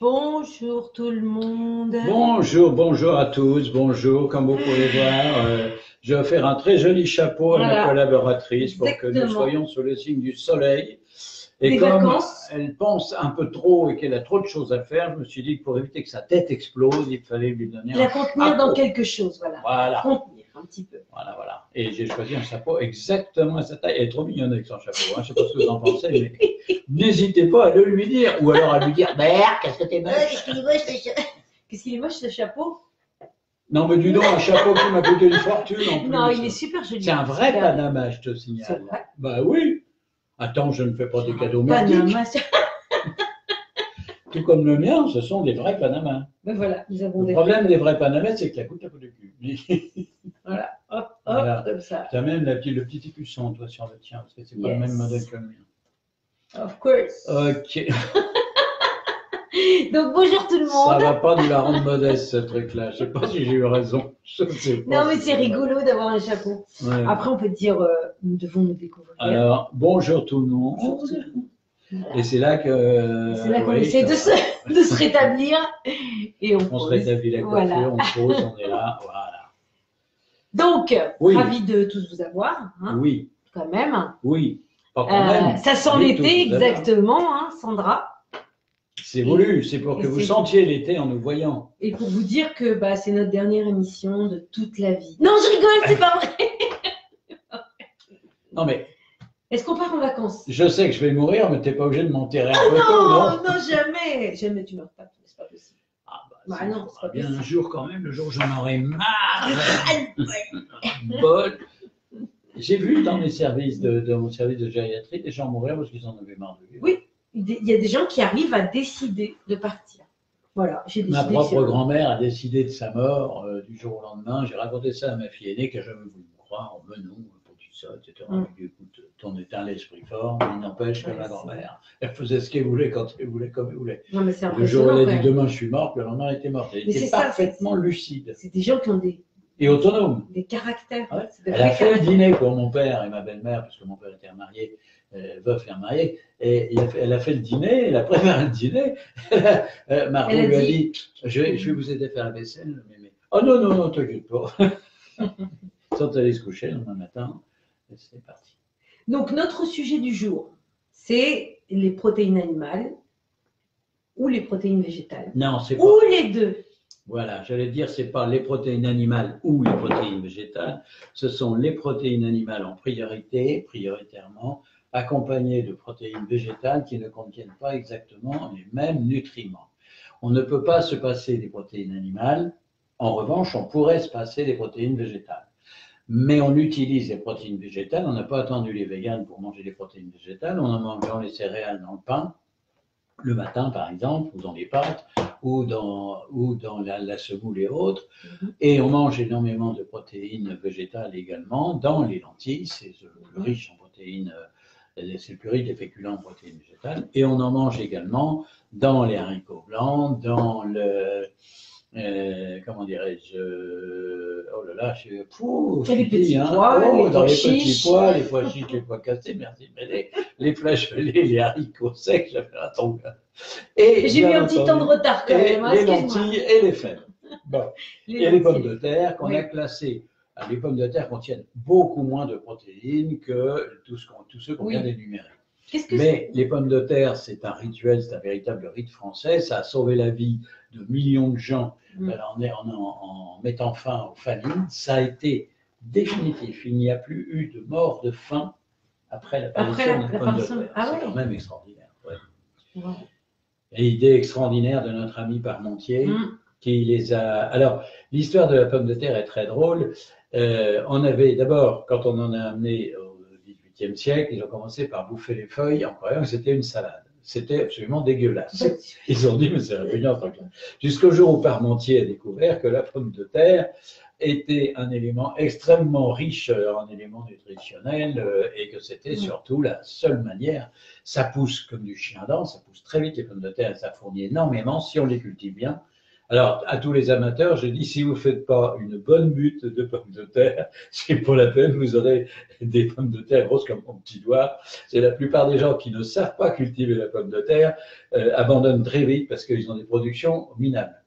Bonjour tout le monde. Bonjour à tous, bonjour. Comme vous pouvez voir, je vais offrir un très joli chapeau à ma collaboratrice pour que nous soyons sous le signe du soleil. Et des comme vacances. elle pense un peu trop et qu'elle a trop de choses à faire, je me suis dit que pour éviter que sa tête explose, il fallait lui donner la contenir dans quelque chose, voilà. Contenir un petit peu. Voilà. Et j'ai choisi un chapeau exactement à sa taille. Elle est trop mignonne avec son chapeau. Hein. Je ne sais pas ce que vous en pensez, mais n'hésitez pas à le lui dire. Ou alors à lui dire, merde, qu'est-ce que t'es moche. Qu'est-ce qu'il est moche ce chapeau? Non, mais dis donc, un chapeau qui m'a coûté une fortune en plus. Non, il est super joli. C'est un vrai Panama, je te signale. C'est vrai? Bah oui. Attends, je ne fais pas des cadeaux merdiques. Tout comme le mien, ce sont des vrais Panamas. Ben voilà, nous avons le problème des vrais Panamas, c'est que la coûte un peu de cul. Voilà, hop, voilà. Comme ça. Tu as même le petit écusson, toi, sur le tien, parce que c'est pas le même modèle que le mien. Of course. Ok. Donc bonjour tout le monde. Ça va pas nous la rendre modeste, ce truc-là. Je sais pas si j'ai eu raison. Je sais pas. Non, mais c'est rigolo d'avoir un chapeau. Ouais. Après, on peut dire, nous devons nous découvrir. Alors, bonjour tout le monde. Bonjour tout le monde. Voilà. Et c'est là que. C'est là qu'on essaie de se rétablir. Et on se rétablit la coiffure, voilà. on pose, on est là. Voilà. Donc, ravi de tous vous avoir. Hein, oui. Quand même. Oui. Pas quand même. Ça sent l'été, exactement, hein, Sandra. C'est voulu, c'est pour que vous sentiez l'été en nous voyant. Et pour vous dire que c'est notre dernière émission de toute la vie. Non, je rigole, c'est pas vrai. Non, mais. Est-ce qu'on part en vacances? Je sais que je vais mourir, mais tu n'es pas obligé de m'enterrer un peu tôt, non? Non, jamais. Jamais tu meurs pas, c'est pas possible. Ah non, c'est pas bien possible. Un jour quand même, le jour où j'en aurai marre. Bol. J'ai vu dans mes services dans mon service de gériatrie des gens mourir parce qu'ils en avaient marre de vivre. Oui, il y a des gens qui arrivent à décider de partir. Voilà, j'ai décidé. Ma propre grand-mère a décidé de sa mort du jour au lendemain. J'ai raconté ça à ma fille aînée qui n'a jamais voulu me croire. Mais non, pour tout ça, etc. Écoute, ton état l'esprit fort, mais il n'empêche que ma grand-mère, elle faisait ce qu'elle voulait, quand elle voulait, comme elle voulait. Non, mais c'est le jour où elle a dit demain je suis morte, le lendemain elle était morte. Elle était parfaitement lucide. C'est des gens qui ont et autonome. Des caractères. Ouais. Elle a fait le dîner pour mon père et ma belle-mère, parce que mon père était marié, veuf et marié, et elle a fait le dîner, elle a préparé le dîner. Margot lui a dit je vais vous aider à faire la vaisselle. Mais... Oh non, t'inquiète pas. Ils sont allés se coucher le lendemain matin, et c'est parti. Donc, notre sujet du jour, c'est les protéines animales ou les protéines végétales. Non, c'est pas. Ou les deux. Voilà, j'allais dire, ce n'est pas les protéines animales ou les protéines végétales, ce sont les protéines animales en prioritairement, accompagnées de protéines végétales qui ne contiennent pas exactement les mêmes nutriments. On ne peut pas se passer des protéines animales, en revanche, on pourrait se passer des protéines végétales. Mais on utilise les protéines végétales, on n'a pas attendu les véganes pour manger des protéines végétales, on en mange dans les céréales, dans le pain, le matin par exemple, ou dans les pâtes, ou dans la semoule et autres. Et on mange énormément de protéines végétales également dans les lentilles, c'est le plus riche en protéines, c'est le plus riche des féculents en protéines végétales. Et on en mange également dans les haricots blancs, dans le... comment dirais-je, oh là là, je suis les petits pois, dans les petits pois, les pois chiches, les pois cassés, merci, mais les flageolets, les haricots secs, j'avais un ton. Et j'ai mis un petit temps de retard quand même. Les lentilles et les fèves. Bon. Et les pommes de terre qu'on a classées. Les pommes de terre contiennent beaucoup moins de protéines que tous ceux qu'on vient d'énumérer. Mais les pommes de terre, c'est un rituel, c'est un véritable rite français. Ça a sauvé la vie de millions de gens en mettant fin aux famines. Ça a été définitif. Il n'y a plus eu de mort de faim après l'apparition des pommes de terre. C'est quand même extraordinaire. Ouais. Et l'idée extraordinaire de notre ami Parmentier, qui les a... Alors, l'histoire de la pomme de terre est très drôle. On avait d'abord, quand on en a amené au XVIIIe siècle, ils ont commencé par bouffer les feuilles en croyant que c'était une salade. C'était absolument dégueulasse. Ils ont dit, mais c'est répugnant. Jusqu'au jour où Parmentier a découvert que la pomme de terre était un élément extrêmement riche en éléments nutritionnels et que c'était surtout la seule manière. Ça pousse comme du chien dent, ça pousse très vite les pommes de terre et ça fournit énormément si on les cultive bien. Alors, à tous les amateurs, je dis, si vous ne faites pas une bonne butte de pommes de terre, c'est pour la peine, vous aurez des pommes de terre grosses comme mon petit doigt. C'est la plupart des gens qui ne savent pas cultiver la pomme de terre abandonnent très vite parce qu'ils ont des productions minables.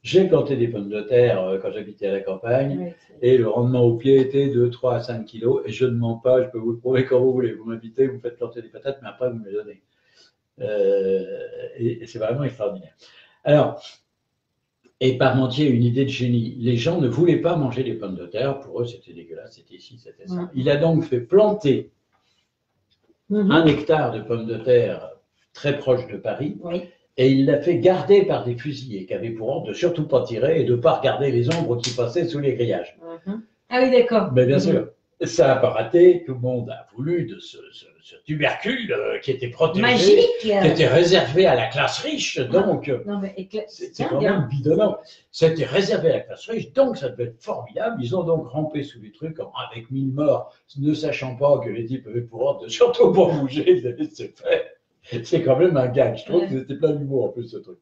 J'ai planté des pommes de terre quand j'habitais à la campagne et le rendement au pied était de 3 à 5 kilos et je ne mens pas, je peux vous le prouver quand vous voulez. Vous m'invitez, vous me faites planter des patates, mais après vous me les donnez. Et c'est vraiment extraordinaire. Alors, et Parmentier a une idée de génie. Les gens ne voulaient pas manger les pommes de terre, pour eux c'était dégueulasse, c'était ci, c'était ça. Il a donc fait planter 1 hectare de pommes de terre très proche de Paris. Et il l'a fait garder par des fusiliers qui avaient pour ordre de surtout pas tirer et de ne pas regarder les ombres qui passaient sous les grillages. Ah oui, d'accord. Mais bien sûr, ça n'a pas raté. Tout le monde a voulu de ce tubercule qui était protégé, magique, qui était réservé à la classe riche. Donc, c'est quand même bidonnant. C'était réservé à la classe riche, donc ça devait être formidable. Ils ont donc rampé sous les trucs avec 1000 morts, ne sachant pas que les types avaient pour ordre de surtout pas bouger, ils avaient se faire. C'est quand même un gag. Je trouve que c'était plein d'humour en plus ce truc.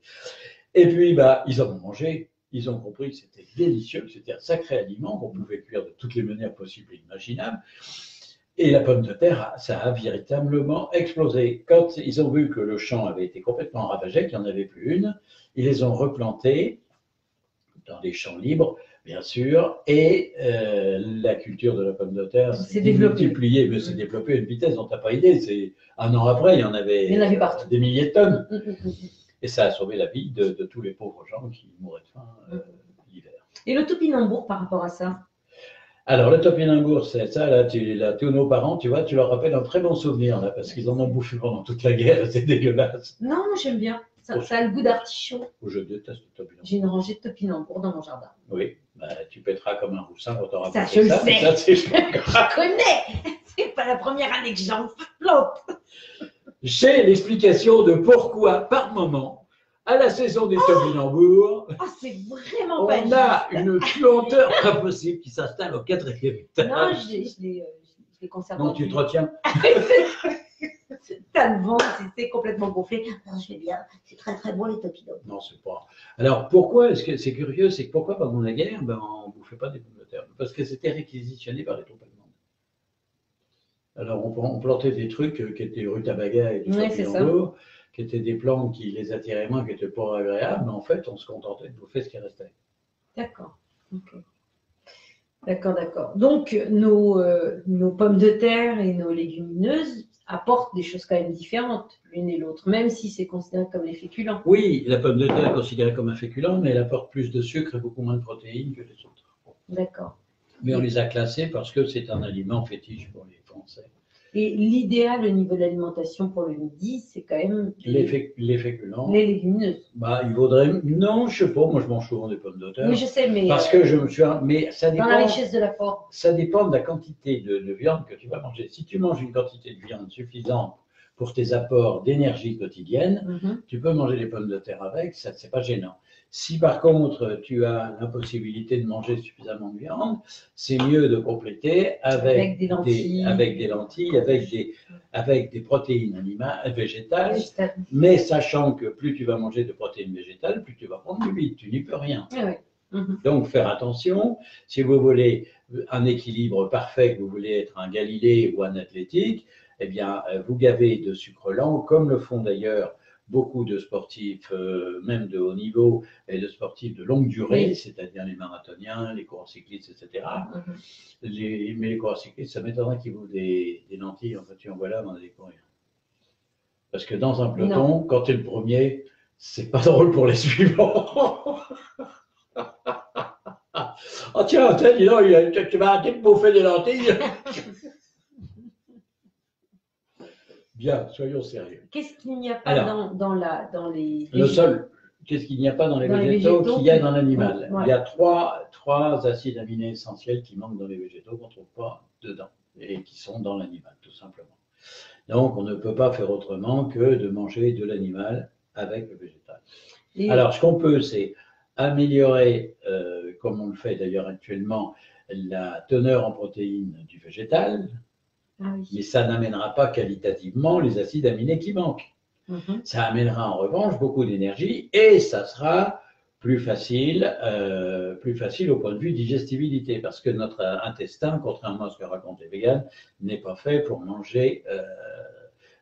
Et puis, ils en ont mangé. Ils ont compris que c'était délicieux, que c'était un sacré aliment qu'on pouvait cuire de toutes les manières possibles et imaginables. Et la pomme de terre, ça a véritablement explosé. Quand ils ont vu que le champ avait été complètement ravagé, qu'il n'y en avait plus une, ils les ont replantés dans des champs libres, bien sûr, et la culture de la pomme de terre s'est multipliée, mais s'est développée à une vitesse dont tu n'as pas idée. C'est 1 an après, il y en avait des milliers de tonnes. Et ça a sauvé la vie de tous les pauvres gens qui mouraient de faim l'hiver. Et le topinambour par rapport à ça? Alors, le topinambour, c'est ça, là, tous nos parents, tu vois, tu leur rappelles un très bon souvenir, là, parce qu'ils en ont bouffé pendant toute la guerre, c'est dégueulasse. Non, j'aime bien. Ça a le goût d'artichaut. Je déteste le topinambour. J'ai une rangée de topinambour dans mon jardin. Oui, tu pèteras comme un roussin quand tu auras ça. Je le sais. Je connais. C'est pas la première année que j'en plante. J'ai l'explication de pourquoi, par moment, à la saison des topinambours, c'est vraiment pas on a une lenteur pas possible qui s'installe au 4e étage. Non, je les conserve. Donc tu te retiens. T'as le vent, c'est complètement gonflé. Je vais bien, c'est très très bon les topinambours. Non, c'est pas. Alors pourquoi est-ce que c'est curieux, c'est que pourquoi pendant la guerre, on ne bouffait pas des pommes de terre? Parce que c'était réquisitionné par les troupes allemandes. Alors on plantait des trucs qui étaient rutabaga et du topinambour, qui étaient des plantes qui les attiraient moins, qui étaient pas agréables, mais en fait on se contentait de bouffer ce qui restait. D'accord. Okay. D'accord. Donc nos pommes de terre et nos légumineuses apportent des choses quand même différentes l'une et l'autre, même si c'est considéré comme des féculents. Oui, la pomme de terre est considérée comme un féculent, mais elle apporte plus de sucre et beaucoup moins de protéines que les autres. D'accord. Mais on les a classés parce que c'est un aliment fétiche pour les Français. Et l'idéal au niveau de l'alimentation pour le midi, c'est quand même les féculents. Les légumineuses. Il vaudrait. Non, je sais pas. Moi, je mange souvent des pommes de terre. Oui, je sais, mais parce que je me suis. Mais ça dépend. Dans la richesse de l'apport. Ça dépend de la quantité de viande que tu vas manger. Si tu manges une quantité de viande suffisante pour tes apports d'énergie quotidienne, tu peux manger des pommes de terre avec. Ça, c'est pas gênant. Si par contre tu as l'impossibilité de manger suffisamment de viande, c'est mieux de compléter avec des lentilles, avec des protéines animales, végétales, mais sachant que plus tu vas manger de protéines végétales, plus tu vas prendre du vide, tu n'y peux rien. Donc faire attention, si vous voulez un équilibre parfait, que vous voulez être un Galilée ou un athlétique, eh bien vous gavez de sucre lent, comme le font d'ailleurs beaucoup de sportifs, même de haut niveau, et de sportifs de longue durée, c'est-à-dire les marathoniens, les coureurs cyclistes, etc. Mais les coureurs cyclistes, ça m'étonnerait qu'ils vous des lentilles, en fait, tu en vois là, dans les courir. Parce que dans un peloton, quand tu es le premier, c'est pas drôle pour les suivants. Oh tiens, dis donc, tu vas arrêter de bouffer des lentilles. Bien, soyons sérieux. Qu'est-ce qu'il n'y a pas dans les végétaux? Le sol, qu'est-ce qu'il n'y a pas dans les végétaux qu'il y a dans l'animal? Il y a trois acides aminés essentiels qui manquent dans les végétaux qu'on ne trouve pas dedans et qui sont dans l'animal, tout simplement. Donc, on ne peut pas faire autrement que de manger de l'animal avec le végétal. Alors, ce qu'on peut, c'est améliorer, comme on le fait d'ailleurs actuellement, la teneur en protéines du végétal. Mais ça n'amènera pas qualitativement les acides aminés qui manquent. Ça amènera en revanche beaucoup d'énergie et ça sera plus facile au point de vue digestibilité, parce que notre intestin, contrairement à ce que racontent les véganes, n'est pas fait pour manger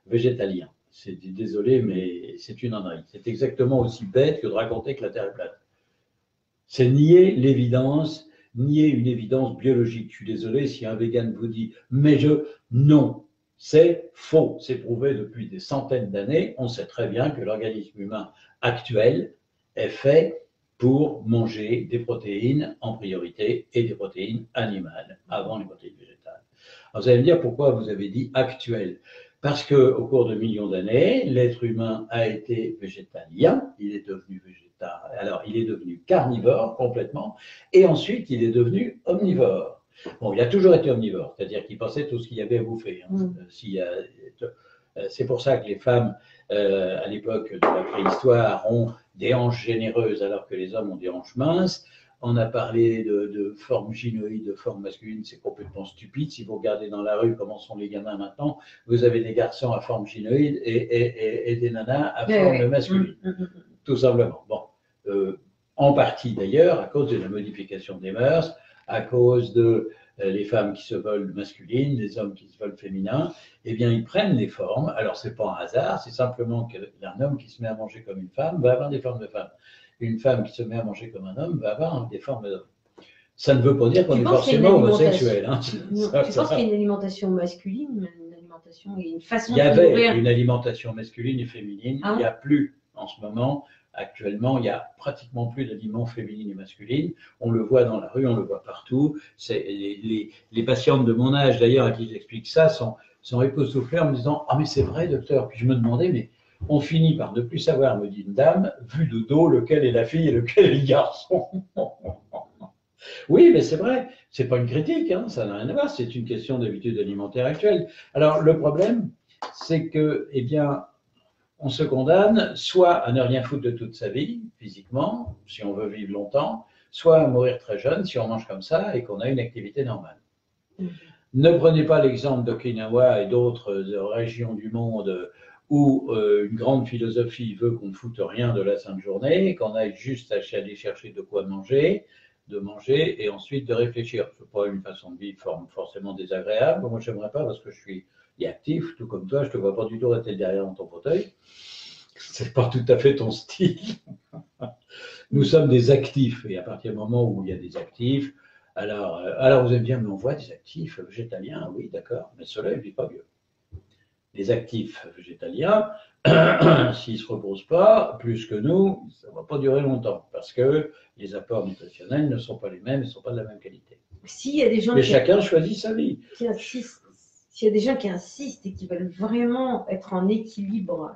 végétalien. Désolé, mais c'est une ânerie. C'est exactement aussi bête que de raconter que la Terre est plate. C'est nier l'évidence, nier une évidence biologique. Je suis désolé si un végane vous dit « mais non ». C'est faux, c'est prouvé depuis des centaines d'années. On sait très bien que l'organisme humain actuel est fait pour manger des protéines en priorité et des protéines animales avant les protéines végétales. Alors vous allez me dire pourquoi vous avez dit actuel. Parce qu'au cours de millions d'années, l'être humain a été végétalien, il est devenu végétal, alors il est devenu carnivore complètement, et ensuite il est devenu omnivore. Bon, il a toujours été omnivore, c'est-à-dire qu'il pensait tout ce qu'il y avait à bouffer. C'est pour ça que les femmes, à l'époque de la préhistoire, ont des hanches généreuses alors que les hommes ont des hanches minces. On a parlé de forme gynoïde, de forme masculine, c'est complètement stupide. Si vous regardez dans la rue comment sont les gamins maintenant, vous avez des garçons à forme gynoïde et des nanas à forme masculine, tout simplement. Bon, en partie d'ailleurs à cause de la modification des mœurs, à cause de les femmes qui se veulent masculines, les hommes qui se veulent féminins, eh bien, ils prennent des formes. Alors, ce n'est pas un hasard, c'est simplement qu'un homme qui se met à manger comme une femme va avoir des formes de femme. Une femme qui se met à manger comme un homme va avoir des formes d'homme. Ça ne veut pas dire qu'on est forcément homosexuel. Hein. Tu penses qu'il y a une alimentation masculine, une alimentation et une façon de Il y avait une alimentation masculine et féminine. Ah, il n'y a plus en ce moment. Actuellement, il n'y a pratiquement plus d'aliments féminines et masculines. On le voit dans la rue, on le voit partout. Les patientes de mon âge, d'ailleurs, à qui j'explique ça, sont époustouflées en me disant « Ah, mais c'est vrai, docteur ». Puis je me demandais, mais on finit par ne plus savoir, me dit une dame, vu de dos, lequel est la fille et lequel est le garçon. Oui, mais c'est vrai, c'est pas une critique, hein, ça n'a rien à voir, c'est une question d'habitude alimentaire actuelle. Alors, le problème, c'est que, eh bien, on se condamne soit à ne rien foutre de toute sa vie, physiquement, si on veut vivre longtemps, soit à mourir très jeune si on mange comme ça et qu'on a une activité normale. Ne prenez pas l'exemple d'Okinawa et d'autres régions du monde où une grande philosophie veut qu'on ne foute rien de la sainte journée, qu'on aille juste aller chercher de quoi manger, et ensuite de réfléchir. Ce n'est pas une façon de vivre forcément désagréable. Moi, je n'aimerais pas parce que je suis actif, tout comme toi, je ne te vois pas du tout rester derrière dans ton fauteuil. Ce n'est pas tout à fait ton style. Nous sommes des actifs, et à partir du moment où il y a des actifs, alors vous allez me dire, mais on voit des actifs végétaliens, oui, d'accord, mais ceux-là, ils ne vivent pas mieux. Les actifs végétaliens, s'ils ne se reposent pas plus que nous, ça ne va pas durer longtemps, parce que les apports nutritionnels ne sont pas les mêmes, ils ne sont pas de la même qualité. Y a des gens mais chacun choisit sa vie. S'il y a des gens qui insistent et qui veulent vraiment être en équilibre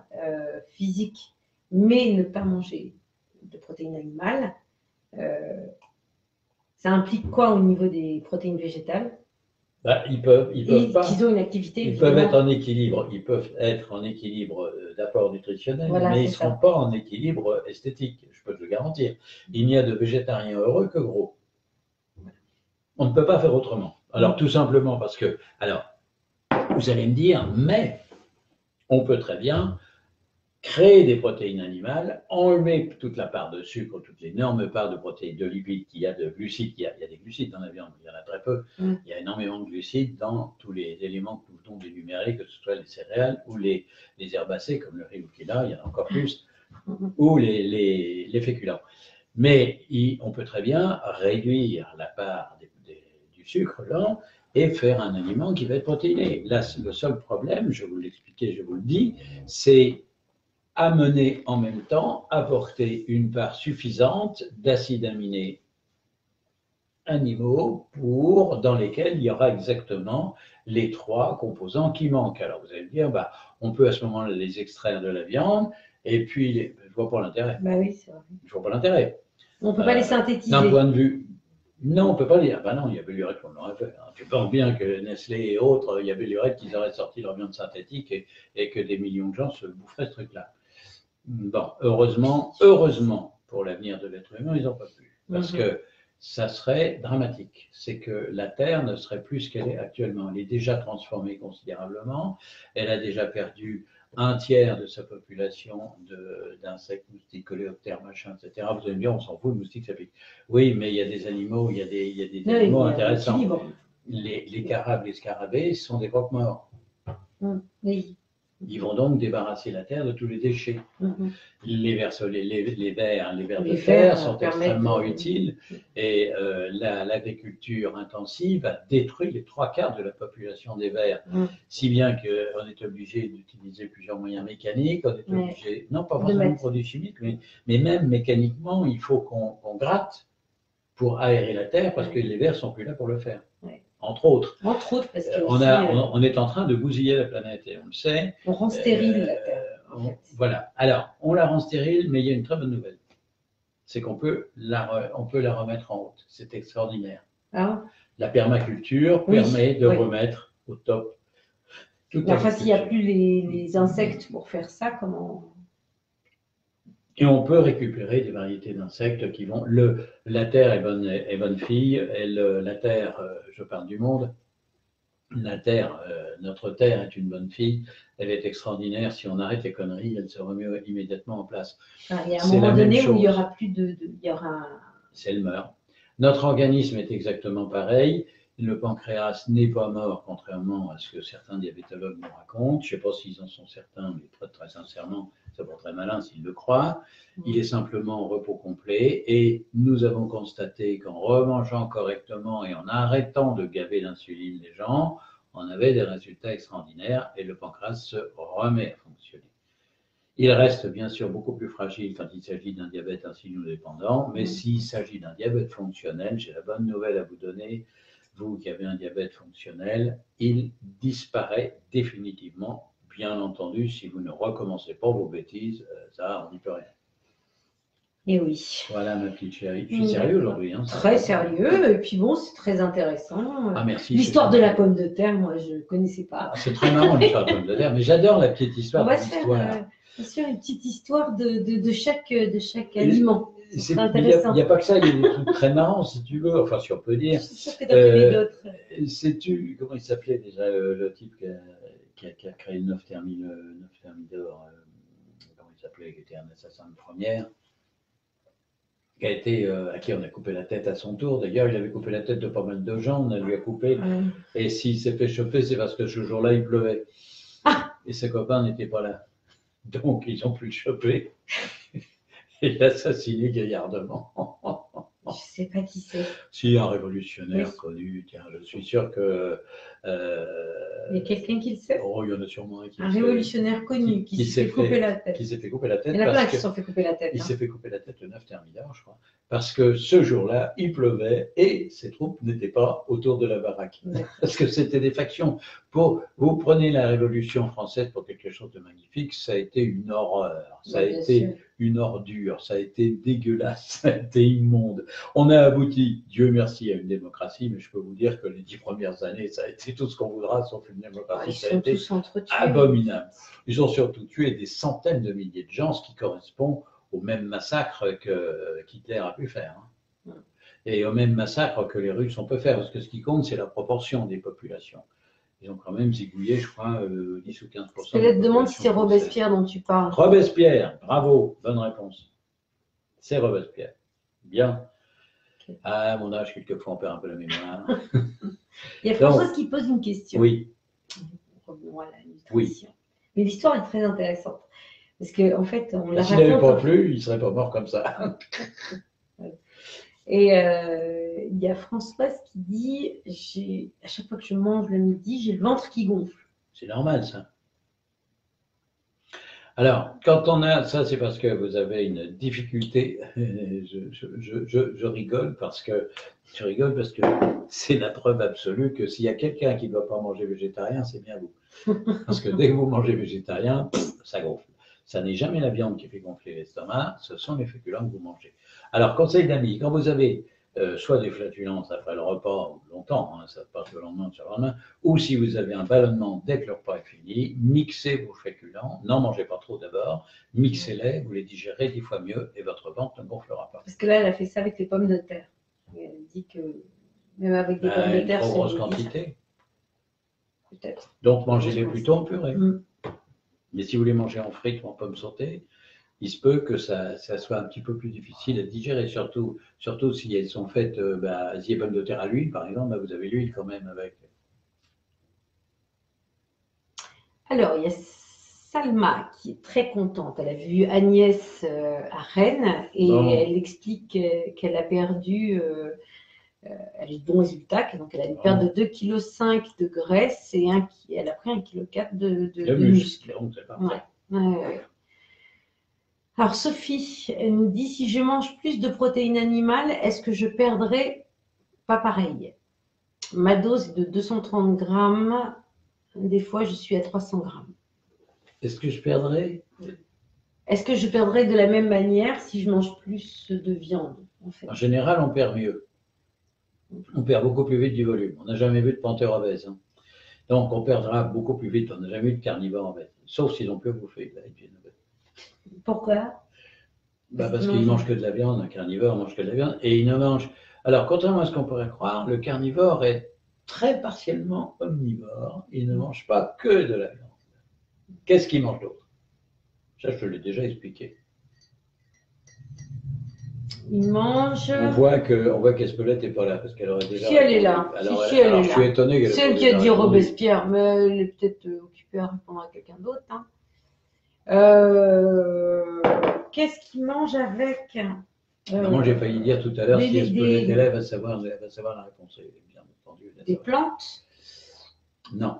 physique, mais ne pas manger de protéines animales, ça implique quoi au niveau des protéines végétales? Ils peuvent pas. Qu'ils ont une activité. Ils peuvent être en équilibre. Ils peuvent être en équilibre d'apport nutritionnel, voilà, mais ils ne seront pas en équilibre esthétique. Je peux te le garantir. Il n'y a de végétariens heureux que gros. On ne peut pas faire autrement. Alors tout simplement parce que, vous allez me dire, mais on peut très bien créer des protéines animales, enlever toute la part de sucre, toute l'énorme part de protéines, de lipides qu'il y a, de glucides, il y a des glucides dans la viande, il y en a très peu, il y a énormément de glucides dans tous les éléments que nous venons d'énumérer, que ce soit les céréales ou les herbacées comme le riz ou le quinoa, il y en a encore plus, ou les féculents. Mais on peut très bien réduire la part du sucre lent et faire un aliment qui va être protéiné. Là, le seul problème, je vais vous l'expliquer, je vous le dis, c'est amener en même temps, apporter une part suffisante d'acides aminés animaux dans lesquels il y aura exactement les 3 composants qui manquent. Alors vous allez me dire, on peut à ce moment-là les extraire de la viande, et puis je ne vois pas l'intérêt. Oui, c'est vrai. Je ne vois pas l'intérêt. On ne peut pas les synthétiser. D'un point de vue. Non, on ne peut pas dire. Non, il y avait l'urette qu'on l'aurait fait. Tu penses bien que Nestlé et autres, il y avait l'urette qu'ils auraient sorti leur viande synthétique et que des millions de gens se boufferaient ce truc-là. Bon, heureusement, pour l'avenir de l'être humain, ils n'ont pas pu. Parce que ça serait dramatique. C'est que la Terre ne serait plus ce qu'elle est actuellement. Elle est déjà transformée considérablement. Elle a déjà perdu un tiers de sa population d'insectes, moustiques, coléoptères, machin, etc. Vous allez me dire, on s'en fout, le moustique, ça pique. Oui, mais il y a des animaux, il y a des animaux intéressants. Les carabes, les scarabées sont des croque-morts. Oui. Ils vont donc débarrasser la terre de tous les déchets. Les vers de terre sont extrêmement utiles et l'agriculture intensive a détruit les 3/4 de la population des vers. Si bien qu'on est obligé d'utiliser plusieurs moyens mécaniques, on est obligé, non pas forcément de produits chimiques, mais même mécaniquement, il faut qu'on gratte pour aérer la terre parce que les vers ne sont plus là pour le faire. Entre autres. Entre autres, parce que on est en train de bousiller la planète et on le sait. On rend stérile la Terre. Voilà. Alors, on la rend stérile, mais il y a une très bonne nouvelle. C'est qu'on peut la remettre en haute. C'est extraordinaire. Ah. La permaculture permet de remettre au top. Enfin, s'il n'y a plus les insectes pour faire ça, comment... Et on peut récupérer des variétés d'insectes qui vont. La terre est bonne fille. La terre, je parle du monde. La terre, notre terre est une bonne fille. Elle est extraordinaire. Si on arrête les conneries, elle se remet immédiatement en place. Il y a un moment donné où il n'y aura plus de. Elle meurt. Notre organisme est exactement pareil. Le pancréas n'est pas mort, contrairement à ce que certains diabétologues nous racontent. Je ne sais pas s'ils en sont certains, mais très, très sincèrement, ça va très malin s'ils le croient. Il est simplement en repos complet et nous avons constaté qu'en remangeant correctement et en arrêtant de gaver d'insuline les gens, on avait des résultats extraordinaires et le pancréas se remet à fonctionner. Il reste bien sûr beaucoup plus fragile quand il s'agit d'un diabète insulino-dépendant, mais s'il s'agit d'un diabète fonctionnel, j'ai la bonne nouvelle à vous donner. Vous qui avez un diabète fonctionnel, il disparaît définitivement. Bien entendu, si vous ne recommencez pas vos bêtises, ça, on n'y peut rien. Et oui. Voilà ma petite chérie. Je suis sérieux aujourd'hui. Hein, très sérieux, et puis bon, c'est très intéressant. Ah, merci. L'histoire de la pomme de terre, moi, je ne connaissais pas. C'est très marrant l'histoire de la pomme de terre, mais j'adore la petite histoire. On va se faire bien sûr une petite histoire de chaque aliment. Il n'y a pas que ça, il y a des trucs très marrants, si tu veux, enfin, si on peut dire. Je suis sûre que tu as vu d'autres. Sais-tu, comment il s'appelait déjà le type qui a créé le 9 Thermidor, comment il s'appelait, qui était un assassin de première, à qui on a coupé la tête à son tour. D'ailleurs, il avait coupé la tête de pas mal de gens, on lui a coupé. Et s'il s'est fait choper, c'est parce que ce jour-là, il pleuvait. Et ses copains n'étaient pas là. Donc, ils ont pu le choper et l'assassiner gaillardement. Je ne sais pas qui c'est. Si, un révolutionnaire connu. Tiens, je suis sûr que... il y a quelqu'un qui le sait. Oh, il y en a sûrement un qui le sait. Un révolutionnaire connu qui s'est fait couper la tête. Qui s'est fait couper la tête. Il y en a plein qui se sont fait couper la tête. Il s'est fait couper la tête le 9 Thermidor, je crois. Parce que ce jour-là, il pleuvait et ses troupes n'étaient pas autour de la baraque. Parce que c'était des factions. Vous prenez la Révolution française pour quelque chose de magnifique, ça a été une horreur. Ça a été une ordure, ça a été dégueulasse, ça a été immonde. On a abouti, Dieu merci, à une démocratie, mais je peux vous dire que les 10 premières années, ça a été tout ce qu'on voudra, sauf une démocratie. Ça a été abominable. Ils ont surtout tué des centaines de milliers de gens, ce qui correspond au même massacre qu'Hitler a pu faire. Et au même massacre que les Russes ont pu faire, parce que ce qui compte, c'est la proportion des populations. Ils ont quand même zigouillé, je crois, 10 ou 15%. Je te demande si c'est Robespierre dont tu parles. Robespierre, bravo, bonne réponse. C'est Robespierre. Bien. Okay. À mon âge, quelquefois, on perd un peu la mémoire. Il y a Françoise qui pose une question. Oui. Revenons à la nutrition. Oui. Mais l'histoire est très intéressante. Parce qu'en fait, on la raconte. S'il n'avait pas plu, il ne serait pas mort comme ça. Et il y a Françoise qui dit, à chaque fois que je mange le midi, j'ai le ventre qui gonfle. C'est normal, ça. Alors, quand on a ça, c'est parce que vous avez une difficulté. Je rigole parce que c'est la preuve absolue que s'il y a quelqu'un qui ne doit pas manger végétarien, c'est bien vous. Parce que dès que vous mangez végétarien, ça gonfle. Ça n'est jamais la viande qui fait gonfler l'estomac, ce sont les féculents que vous mangez. Alors, conseil d'amis, quand vous avez soit des flatulences après le repas, ou longtemps, hein, ça passe le lendemain sur le lendemain, ou si vous avez un ballonnement dès que le repas est fini, mixez vos féculents, n'en mangez pas trop d'abord, mixez-les, vous les digérez 10 fois mieux et votre ventre ne gonflera pas. Parce que là, elle a fait ça avec les pommes de terre. Et elle dit que même avec des pommes de terre, c'est une trop grosse quantité. Peut-être. Donc, mangez-les plutôt en purée. Mais si vous les mangez en frites ou en pommes sautées, il se peut que ça soit un petit peu plus difficile à digérer, surtout si elles sont faites, si les pommes de terre à l'huile, par exemple, vous avez l'huile quand même avec. Alors, il y a Salma qui est très contente. Elle a vu Agnès à Rennes et elle explique qu'elle a perdu, elle a eu de bons résultats, donc elle a une perte de 2,5 kg de graisse et elle a pris 1,4 kg de muscle. Donc, c'est parfait. Ouais. Alors Sophie, elle nous dit, si je mange plus de protéines animales, est-ce que je perdrai pas pareil? Ma dose est de 230 grammes. Des fois, je suis à 300 grammes. Est-ce que je perdrai? Est-ce que je perdrai de la même manière si je mange plus de viande, en fait? En général, on perd mieux. On perd beaucoup plus vite du volume. On n'a jamais vu de panthère obèse. Hein. Donc, on perdra beaucoup plus vite. On n'a jamais vu de carnivore obèse. Sauf s'ils ont pu bouffer. Pourquoi? Parce qu'ils ne mangent que de la viande. Un carnivore mange que de la viande. Et ils ne mangent. Alors, contrairement à ce qu'on pourrait croire, le carnivore est très partiellement omnivore. Il ne mange pas que de la viande. Qu'est-ce qu'il mange d'autre? Ça, je te l'ai déjà expliqué. Il mange. On voit qu'Espelette n'est pas là parce qu'elle aurait déjà. Si elle est là. Alors, si elle est là. Je suis étonné qu'elle. C'est elle qui a dit Robespierre, mais elle est peut-être occupée à répondre à quelqu'un d'autre. Hein. Qu'est-ce qu'il mange avec Moi, j'ai failli dire tout à l'heure si Espelette est là, elle va savoir la réponse. Bien entendu. Des plantes? Non.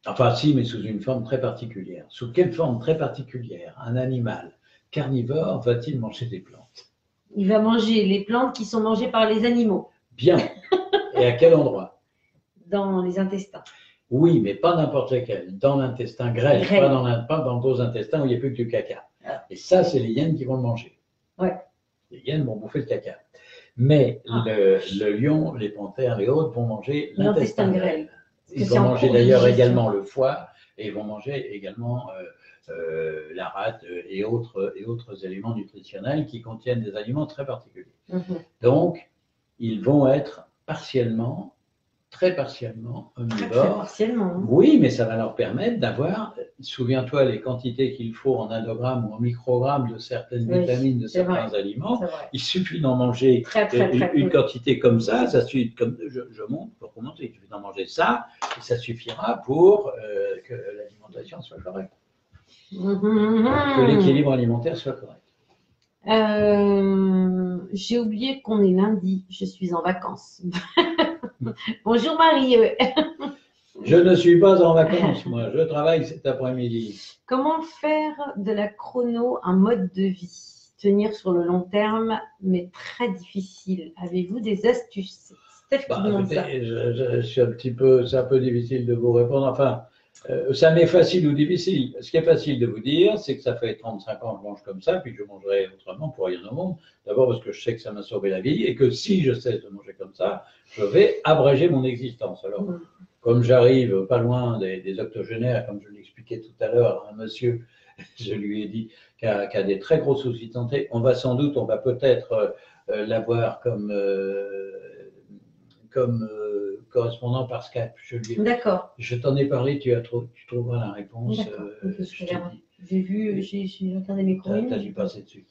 Enfin, si, mais sous une forme très particulière. Sous quelle forme très particulière un animal carnivore va-t-il manger des plantes? Il va manger les plantes qui sont mangées par les animaux. Bien. Et à quel endroit? Dans les intestins. Oui, mais pas n'importe lequel. Dans l'intestin grêle, pas dans vos intestins où il n'y a plus que du caca. Ah. Et ça, c'est les hyènes qui vont le manger. Ouais. Les hyènes vont bouffer le caca. Mais le lion, les panthères, les autres vont manger l'intestin grêle. Ils vont manger d'ailleurs également le foie et ils vont manger également la rate et autres éléments nutritionnels qui contiennent des aliments très particuliers. Donc, ils vont être très partiellement omnivores. Très partiellement. Hein. Oui, mais ça va leur permettre d'avoir, souviens-toi, les quantités qu'il faut en nanogrammes ou en microgrammes de certaines vitamines, de certains aliments. Il suffit d'en manger une quantité comme ça suffit, comme je monte pour commenter, il suffit d'en manger ça, et ça suffira pour que l'alimentation soit correcte. Que l'équilibre alimentaire soit correct. J'ai oublié qu'on est lundi, je suis en vacances. Bonjour Marie. Je ne suis pas en vacances, moi, je travaille cet après-midi. Comment faire de la chrono un mode de vie? Tenir sur le long terme, mais très difficile. Avez-vous des astuces? C'est un peu difficile de vous répondre. Enfin, ça m'est facile ou difficile. Ce qui est facile de vous dire, c'est que ça fait 35 ans que je mange comme ça, puis je mangerai autrement pour rien au monde. D'abord parce que je sais que ça m'a sauvé la vie et que si je cesse de manger comme ça, je vais abréger mon existence. Alors, comme j'arrive pas loin des octogénaires, comme je l'expliquais tout à l'heure à un monsieur, je lui ai dit qu'il a des très gros soucis de santé. On va peut-être l'avoir comme correspondant par Skype. D'accord. Je t'en ai parlé, tu trouveras la réponse. J'ai regardé mes courriers. Tu as dû passer dessus.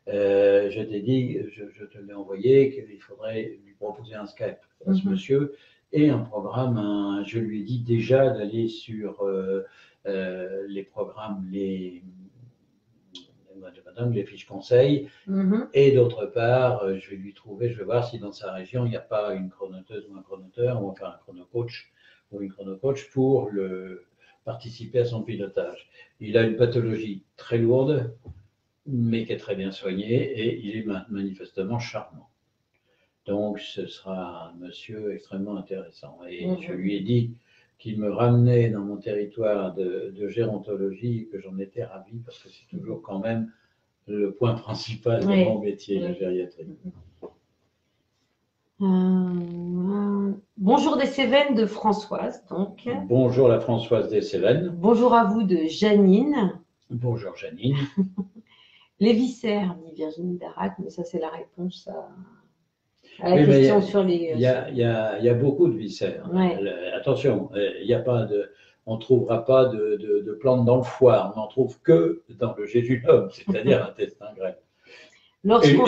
Je t'ai dit, je te l'ai envoyé, qu'il faudrait lui proposer un Skype à ce monsieur et un programme. Je lui ai dit déjà d'aller sur les programmes, les fiches conseils. Et d'autre part, je vais voir si dans sa région, il n'y a pas une chronoteuse ou un chronoteur, ou enfin un chronocoach ou une chronocoach pour participer à son pilotage. Il a une pathologie très lourde, mais qui est très bien soignée, et il est manifestement charmant. Donc, ce sera un monsieur extrêmement intéressant. Et je lui ai dit qu'il me ramenait dans mon territoire de gérontologie, que j'en étais ravi, parce que c'est toujours quand même le point principal de mon métier, la gériatrie. Bonjour des Cévennes de Françoise. Donc. Bonjour la Françoise des Cévennes. Bonjour à vous de Janine. Bonjour Janine. Les viscères, dit Virginie Darac, mais ça c'est la réponse à la question sur les... Il y a beaucoup de viscères. Attention, il n'y a pas de... on ne trouvera pas de plantes dans le foie, on n'en trouve que dans le jéjunum, c'est-à-dire l'intestin grêle.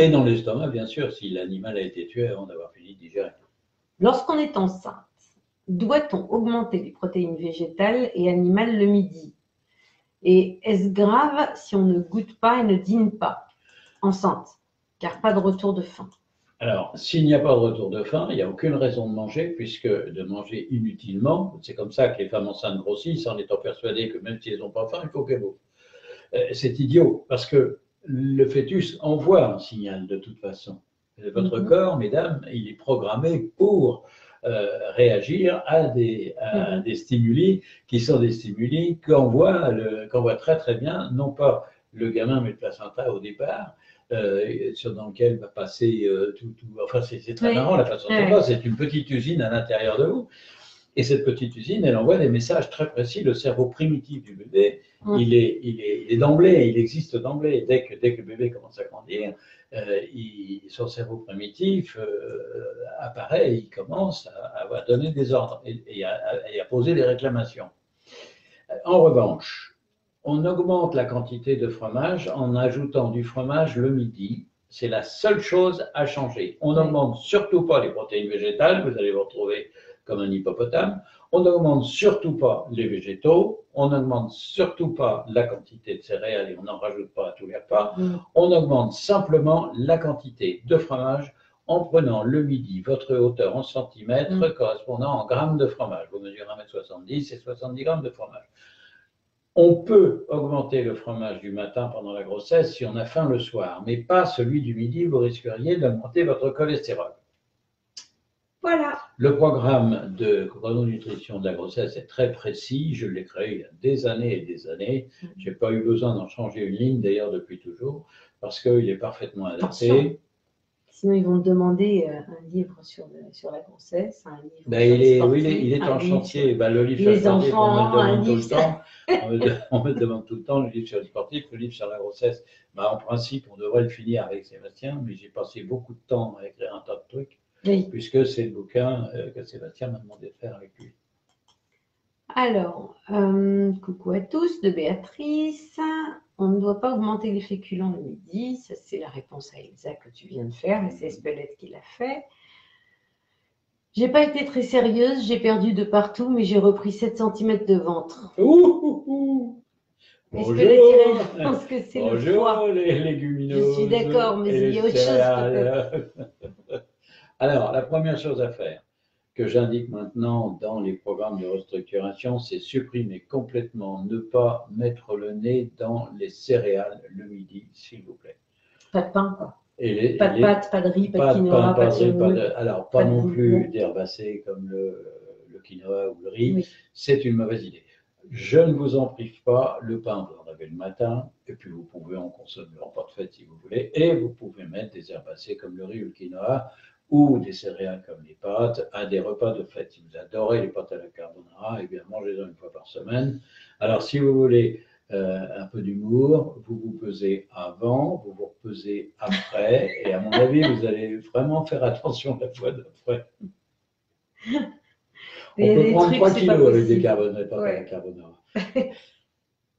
Et dans l'estomac, bien sûr, si l'animal a été tué avant d'avoir fini de digérer. Lorsqu'on est enceinte, doit-on augmenter les protéines végétales et animales le midi? Et est-ce grave si on ne goûte pas et ne dîne pas enceinte, car pas de retour de faim? Alors, s'il n'y a pas de retour de faim, il n'y a aucune raison de manger, puisque de manger inutilement, c'est comme ça que les femmes enceintes grossissent, en étant persuadées que même si elles n'ont pas faim, il faut qu'elles bouffent. C'est idiot, parce que le fœtus envoie un signal de toute façon. Votre corps, mesdames, il est programmé pour réagir à des stimuli qui sont des stimuli qu'envoie très très bien, non pas le gamin mais le placenta au départ, dans lequel va passer enfin c'est très marrant la façon dont ça passe, c'est une petite usine à l'intérieur de vous. Et cette petite usine, elle envoie des messages très précis. Le cerveau primitif du bébé, il est d'emblée, il existe d'emblée. Dès que le bébé commence à grandir, son cerveau primitif apparaît et il commence à donner des ordres et à poser des réclamations. En revanche, on augmente la quantité de fromage en ajoutant du fromage le midi. C'est la seule chose à changer. On n'augmente surtout pas les protéines végétales, vous allez vous retrouver comme un hippopotame. On n'augmente surtout pas les végétaux, on n'augmente surtout pas la quantité de céréales et on n'en rajoute pas à tous les repas. On augmente simplement la quantité de fromage en prenant le midi votre hauteur en centimètres correspondant en grammes de fromage. Vous mesurez 1,70 m et 70 grammes de fromage. On peut augmenter le fromage du matin pendant la grossesse si on a faim le soir, mais pas celui du midi, vous risqueriez d'augmenter votre cholestérol. Voilà. Le programme de chrononutrition de la grossesse est très précis. Je l'ai créé il y a des années et des années. Je n'ai pas eu besoin d'en changer une ligne, d'ailleurs, depuis toujours, parce qu'il est parfaitement adapté. Attention. Sinon, ils vont me demander un livre sur la grossesse, un livre il est en chantier. Le livre sur les sportifs, on me le demande tout le temps. On me demande tout le temps le livre sur les sportifs, le livre sur la grossesse. En principe, on devrait le finir avec Sébastien, mais j'ai passé beaucoup de temps à écrire un tas de trucs. Oui. Puisque c'est le bouquin que Sébastien m'a demandé de faire avec lui. Alors, coucou à tous, de Béatrice. On ne doit pas augmenter les féculents le midi. Ça, c'est la réponse à Elsa que tu viens de faire. C'est Espelette qui l'a fait. J'ai pas été très sérieuse. J'ai perdu de partout, mais j'ai repris 7 cm de ventre. Espelette, je pense que c'est le foie. Bonjour les légumineuses. Je suis d'accord, mais il y a autre chose peut-être. Alors, la première chose à faire, que j'indique maintenant dans les programmes de restructuration, c'est supprimer complètement, ne pas mettre le nez dans les céréales le midi, s'il vous plaît. Pas de pain, quoi. Pas de pâtes, pas de riz, pas de quinoa, pas de semoule. Alors, pas non plus d'herbacées comme le quinoa ou le riz. C'est une mauvaise idée. Je ne vous en prive pas, le pain, vous en avez le matin, et puis vous pouvez en consommer en repas de fête si vous voulez, et vous pouvez mettre des herbacées comme le riz ou le quinoa, ou des céréales comme les pâtes, à des repas de fête. Si vous adorez les pâtes à la carbonara, eh bien mangez-en une fois par semaine. Alors si vous voulez un peu d'humour, vous vous pesez avant, vous vous repesez après, et à mon avis, vous allez vraiment faire attention la fois d'après. On peut prendre 3 kilos avec des pâtes à la carbonara.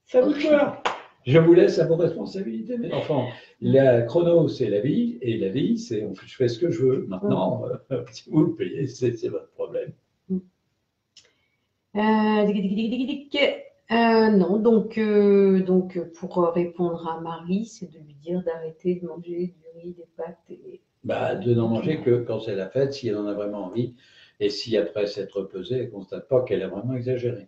Ça vous peur. Je vous laisse à vos responsabilités, mes enfants. La chrono, c'est la vie, et la vie, c'est je fais ce que je veux. Maintenant, si vous le payez, c'est votre problème. Non, donc pour répondre à Marie, c'est de lui dire d'arrêter de manger du riz, des pâtes. De n'en manger que quand c'est la fête, si elle en a vraiment envie, et si après s'être pesée, elle ne constate pas qu'elle a vraiment exagéré.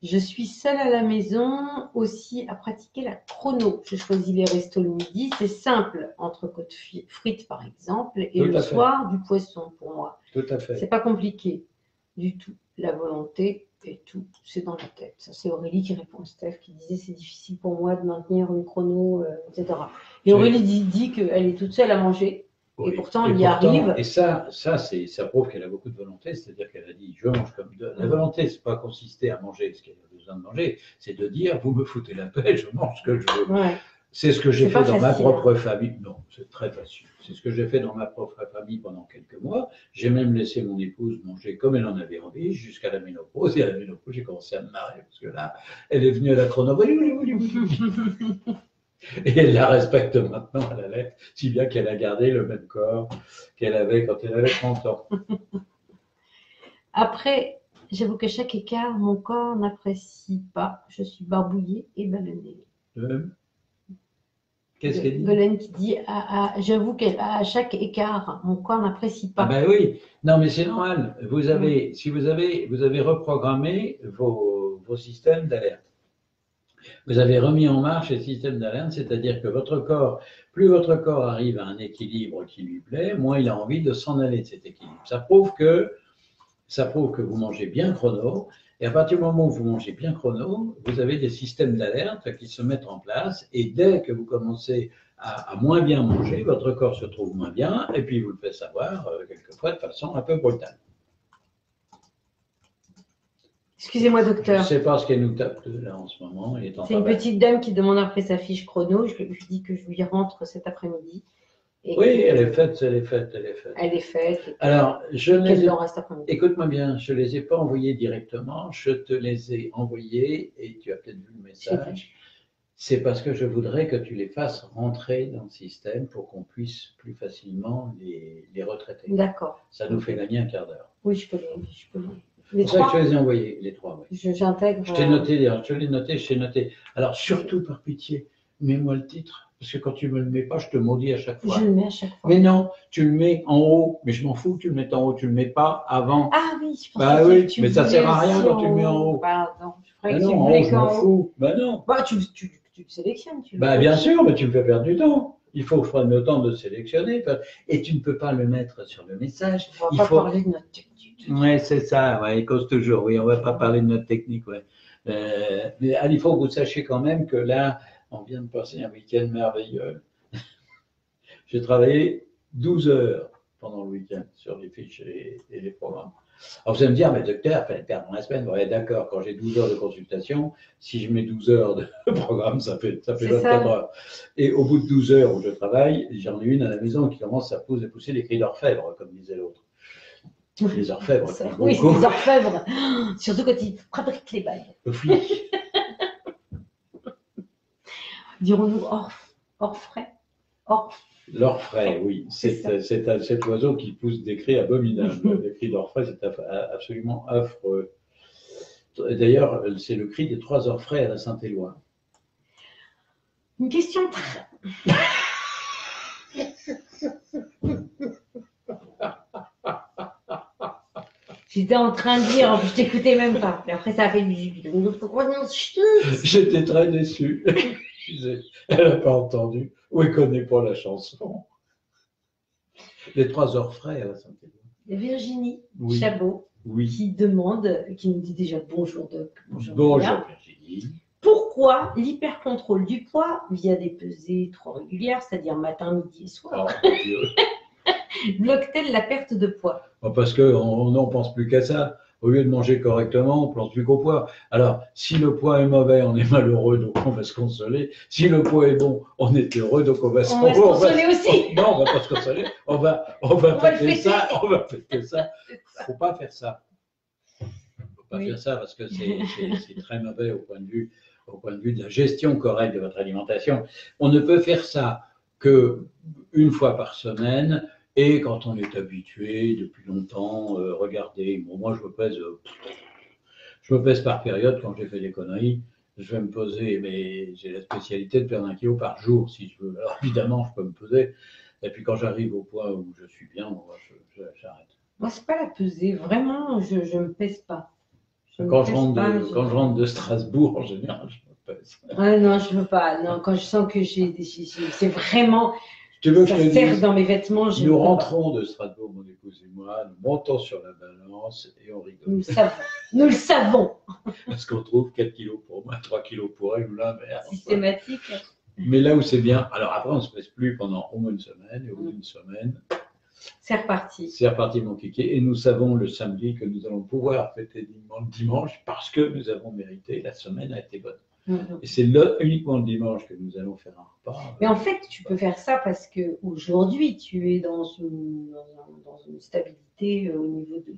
Je suis seule à la maison aussi à pratiquer la chrono. Je choisis les restos le midi. C'est simple, entrecôte frites par exemple, et le soir du poisson pour moi. Tout à fait. C'est pas compliqué du tout. La volonté et tout, c'est dans la tête. Ça, c'est Aurélie qui répond à Steph, qui disait c'est difficile pour moi de maintenir une chrono, etc. Et Aurélie dit qu'elle est toute seule à manger. Oui. Et pourtant, elle y arrive. Et ça prouve qu'elle a beaucoup de volonté, c'est-à-dire qu'elle a dit je mange comme de. La volonté, c'est pas consister à manger ce qu'elle a besoin de manger, c'est de dire vous me foutez la paix, je mange ce que je veux. Ouais. C'est ce que j'ai fait dans ma propre famille. Non, c'est très facile. C'est ce que j'ai fait dans ma propre famille pendant quelques mois. J'ai même laissé mon épouse manger comme elle en avait envie jusqu'à la ménopause. Et à la ménopause, j'ai commencé à me marrer parce que là, elle est venue à la chrono. Et elle la respecte maintenant à la lettre, si bien qu'elle a gardé le même corps qu'elle avait quand elle avait 30 ans. Après, j'avoue qu'à chaque écart, mon corps n'apprécie pas. Je suis barbouillée et ballonnée. Qu'est-ce qu'elle dit? Golène qui dit j'avoue qu'à chaque écart, mon corps n'apprécie pas. Ah ben oui, non mais c'est normal. Si vous avez reprogrammé vos systèmes d'alerte. Vous avez remis en marche les systèmes d'alerte, c'est-à-dire que plus votre corps arrive à un équilibre qui lui plaît, moins il a envie de s'en aller de cet équilibre. Ça prouve que vous mangez bien chrono. Et à partir du moment où vous mangez bien chrono, vous avez des systèmes d'alerte qui se mettent en place. Et dès que vous commencez à moins bien manger, votre corps se trouve moins bien. Et puis vous le faites savoir quelquefois de façon un peu brutale. Excusez-moi, docteur. Je ne sais pas ce qu'elle nous tape là en ce moment. C'est une petite dame qui demande après sa fiche chrono. Je dis que je lui rentre cet après-midi. Oui, elle est faite. Elle est faite. Alors, écoute-moi bien, je ne les ai pas envoyés directement, je te les ai envoyés et tu as peut-être vu le message. C'est parce que je voudrais que tu les fasses rentrer dans le système pour qu'on puisse plus facilement les retraiter. D'accord. Ça nous fait gagner un quart d'heure. Oui, je peux les. C'est pour ça que je les ai envoyés, les trois. Oui. J'intègre. Je t'ai noté, je t'ai noté. Alors, surtout par pitié, mets-moi le titre. Parce que quand tu ne me le mets pas, je te maudis à chaque fois. Je le mets à chaque fois. Mais non, tu le mets en haut. Mais je m'en fous que tu le mettes en haut. Tu ne le mets pas avant. Ah oui, je pensais que tu mais ça ne sert à rien quand tu le mets en haut. Pardon. Non, en haut, je m'en fous. Non. Tu le sélectionnes. Bien sûr, mais tu me fais perdre du temps. Il faut que je prenne le temps de sélectionner. Et tu ne peux pas le mettre sur le message. On va pas parler de notre technique. Oui, c'est ça. Ouais, il cause toujours. Oui, on ne va pas parler de notre technique. Ouais. Mais il faut que vous sachiez quand même que là, on vient de passer un week-end merveilleux. J'ai travaillé 12 heures pendant le week-end sur les fiches et les programmes. Alors vous allez me dire, mais docteur, fallait perdre la semaine. Ouais, d'accord, quand j'ai 12 heures de consultation, si je mets 12 heures de programme, ça fait 24 heures. Et au bout de 12 heures où je travaille, j'en ai une à la maison qui commence à pousser des cris d'orfèvre, comme disait l'autre. Les orfèvres. Oui, les orfèvres. Surtout quand ils fabriquent les bagues. Oui. Dirons-nous orfraie? L'orfraie, oui. C'est cet oiseau qui pousse des cris abominables. Les cris d'orfraie, c'est absolument affreux. D'ailleurs, c'est le cri des 3 orfraies à la Saint-Éloi. Une question très... J'étais en train de dire, je t'écoutais même pas. Et après, ça a fait du... J'étais très déçu. Elle n'a pas entendu ou elle ne connaît pas la chanson. Les 3 orfraie à la Saint-Éloi. Virginie Chabot qui demande, qui nous dit déjà bonjour Doc. Bonjour Virginie. Pourquoi l'hypercontrôle du poids via des pesées trop régulières, c'est-à-dire matin, midi et soir, bloque-t-elle la perte de poids? Parce qu'on n'en pense plus qu'à ça. Au lieu de manger correctement, on ne pense plus qu'au poids. Alors, si le poids est mauvais, on est malheureux, donc on va se consoler. Si le poids est bon, on est heureux, donc on va se consoler aussi. Non, on ne va pas se consoler. On va fêter ça. On va fêter ça. Il ne faut pas faire ça. Il ne faut pas faire ça parce que c'est très mauvais au point de vue de la gestion correcte de votre alimentation. On ne peut faire ça qu'une fois par semaine. Et quand on est habitué depuis longtemps, regardez, moi je me pèse par période quand j'ai fait des conneries, je vais me peser, mais j'ai la spécialité de perdre 1 kilo par jour si je veux. Alors évidemment, je peux me peser, et puis quand j'arrive au point où je suis bien, j'arrête. Moi, c'est pas la pesée, vraiment, je ne me pèse pas. Quand je rentre de Strasbourg, en général, je me pèse. Non, je ne veux pas. Non, quand je sens que c'est vraiment... Tu veux que ça serre dans mes vêtements. Nous rentrons de Strasbourg, mon épouse et moi, nous montons sur la balance et on rigole. Nous le savons. Parce qu'on trouve 4 kilos pour moi, 3 kilos pour elle, ou là, merde. Systématique. Mais là où c'est bien, alors après on ne se pèse plus pendant au moins une semaine, et au bout d'une semaine, c'est reparti. C'est reparti mon kiki. Et nous savons le samedi que nous allons pouvoir fêter le dimanche parce que nous avons mérité, la semaine a été bonne. Et c'est uniquement le dimanche que nous allons faire un repas. Mais en fait, tu peux faire ça parce qu'aujourd'hui, tu es dans une stabilité au niveau de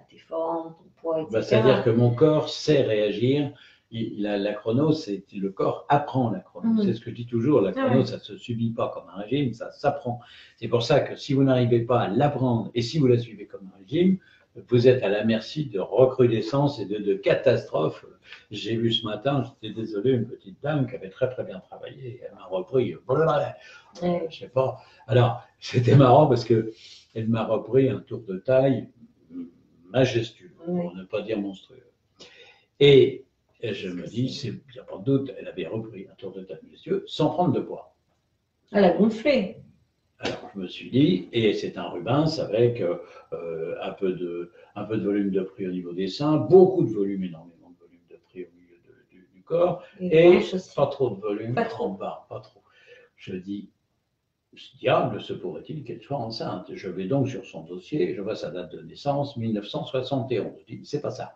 tes formes, ton poids, etc. C'est-à-dire que mon corps sait réagir. La chrono, c'est le corps apprend la chrono. C'est ce que je dis toujours, la chrono, ça ne se subit pas comme un régime, ça s'apprend. C'est pour ça que si vous n'arrivez pas à l'apprendre et si vous la suivez comme un régime, vous êtes à la merci de recrudescence et de catastrophes. J'ai vu ce matin, j'étais désolé, une petite dame qui avait très très bien travaillé, elle m'a repris, je sais pas. Alors, c'était marrant parce qu'elle m'a repris un tour de taille majestueux, pour ne pas dire monstrueux. Et je me dis, il n'y a pas de doute, elle avait repris un tour de taille majestueux sans prendre de poids. Elle a gonflé. Alors, je me suis dit, et c'est un Rubens avec un peu de volume de prix au niveau des seins, beaucoup de volume, énormément de volume de prix au milieu du corps, et pas trop de volume, pas trop bas, pas trop. Je dis, diable, se pourrait-il qu'elle soit enceinte? Je vais donc sur son dossier, je vois sa date de naissance, 1971. Je dis, c'est pas ça.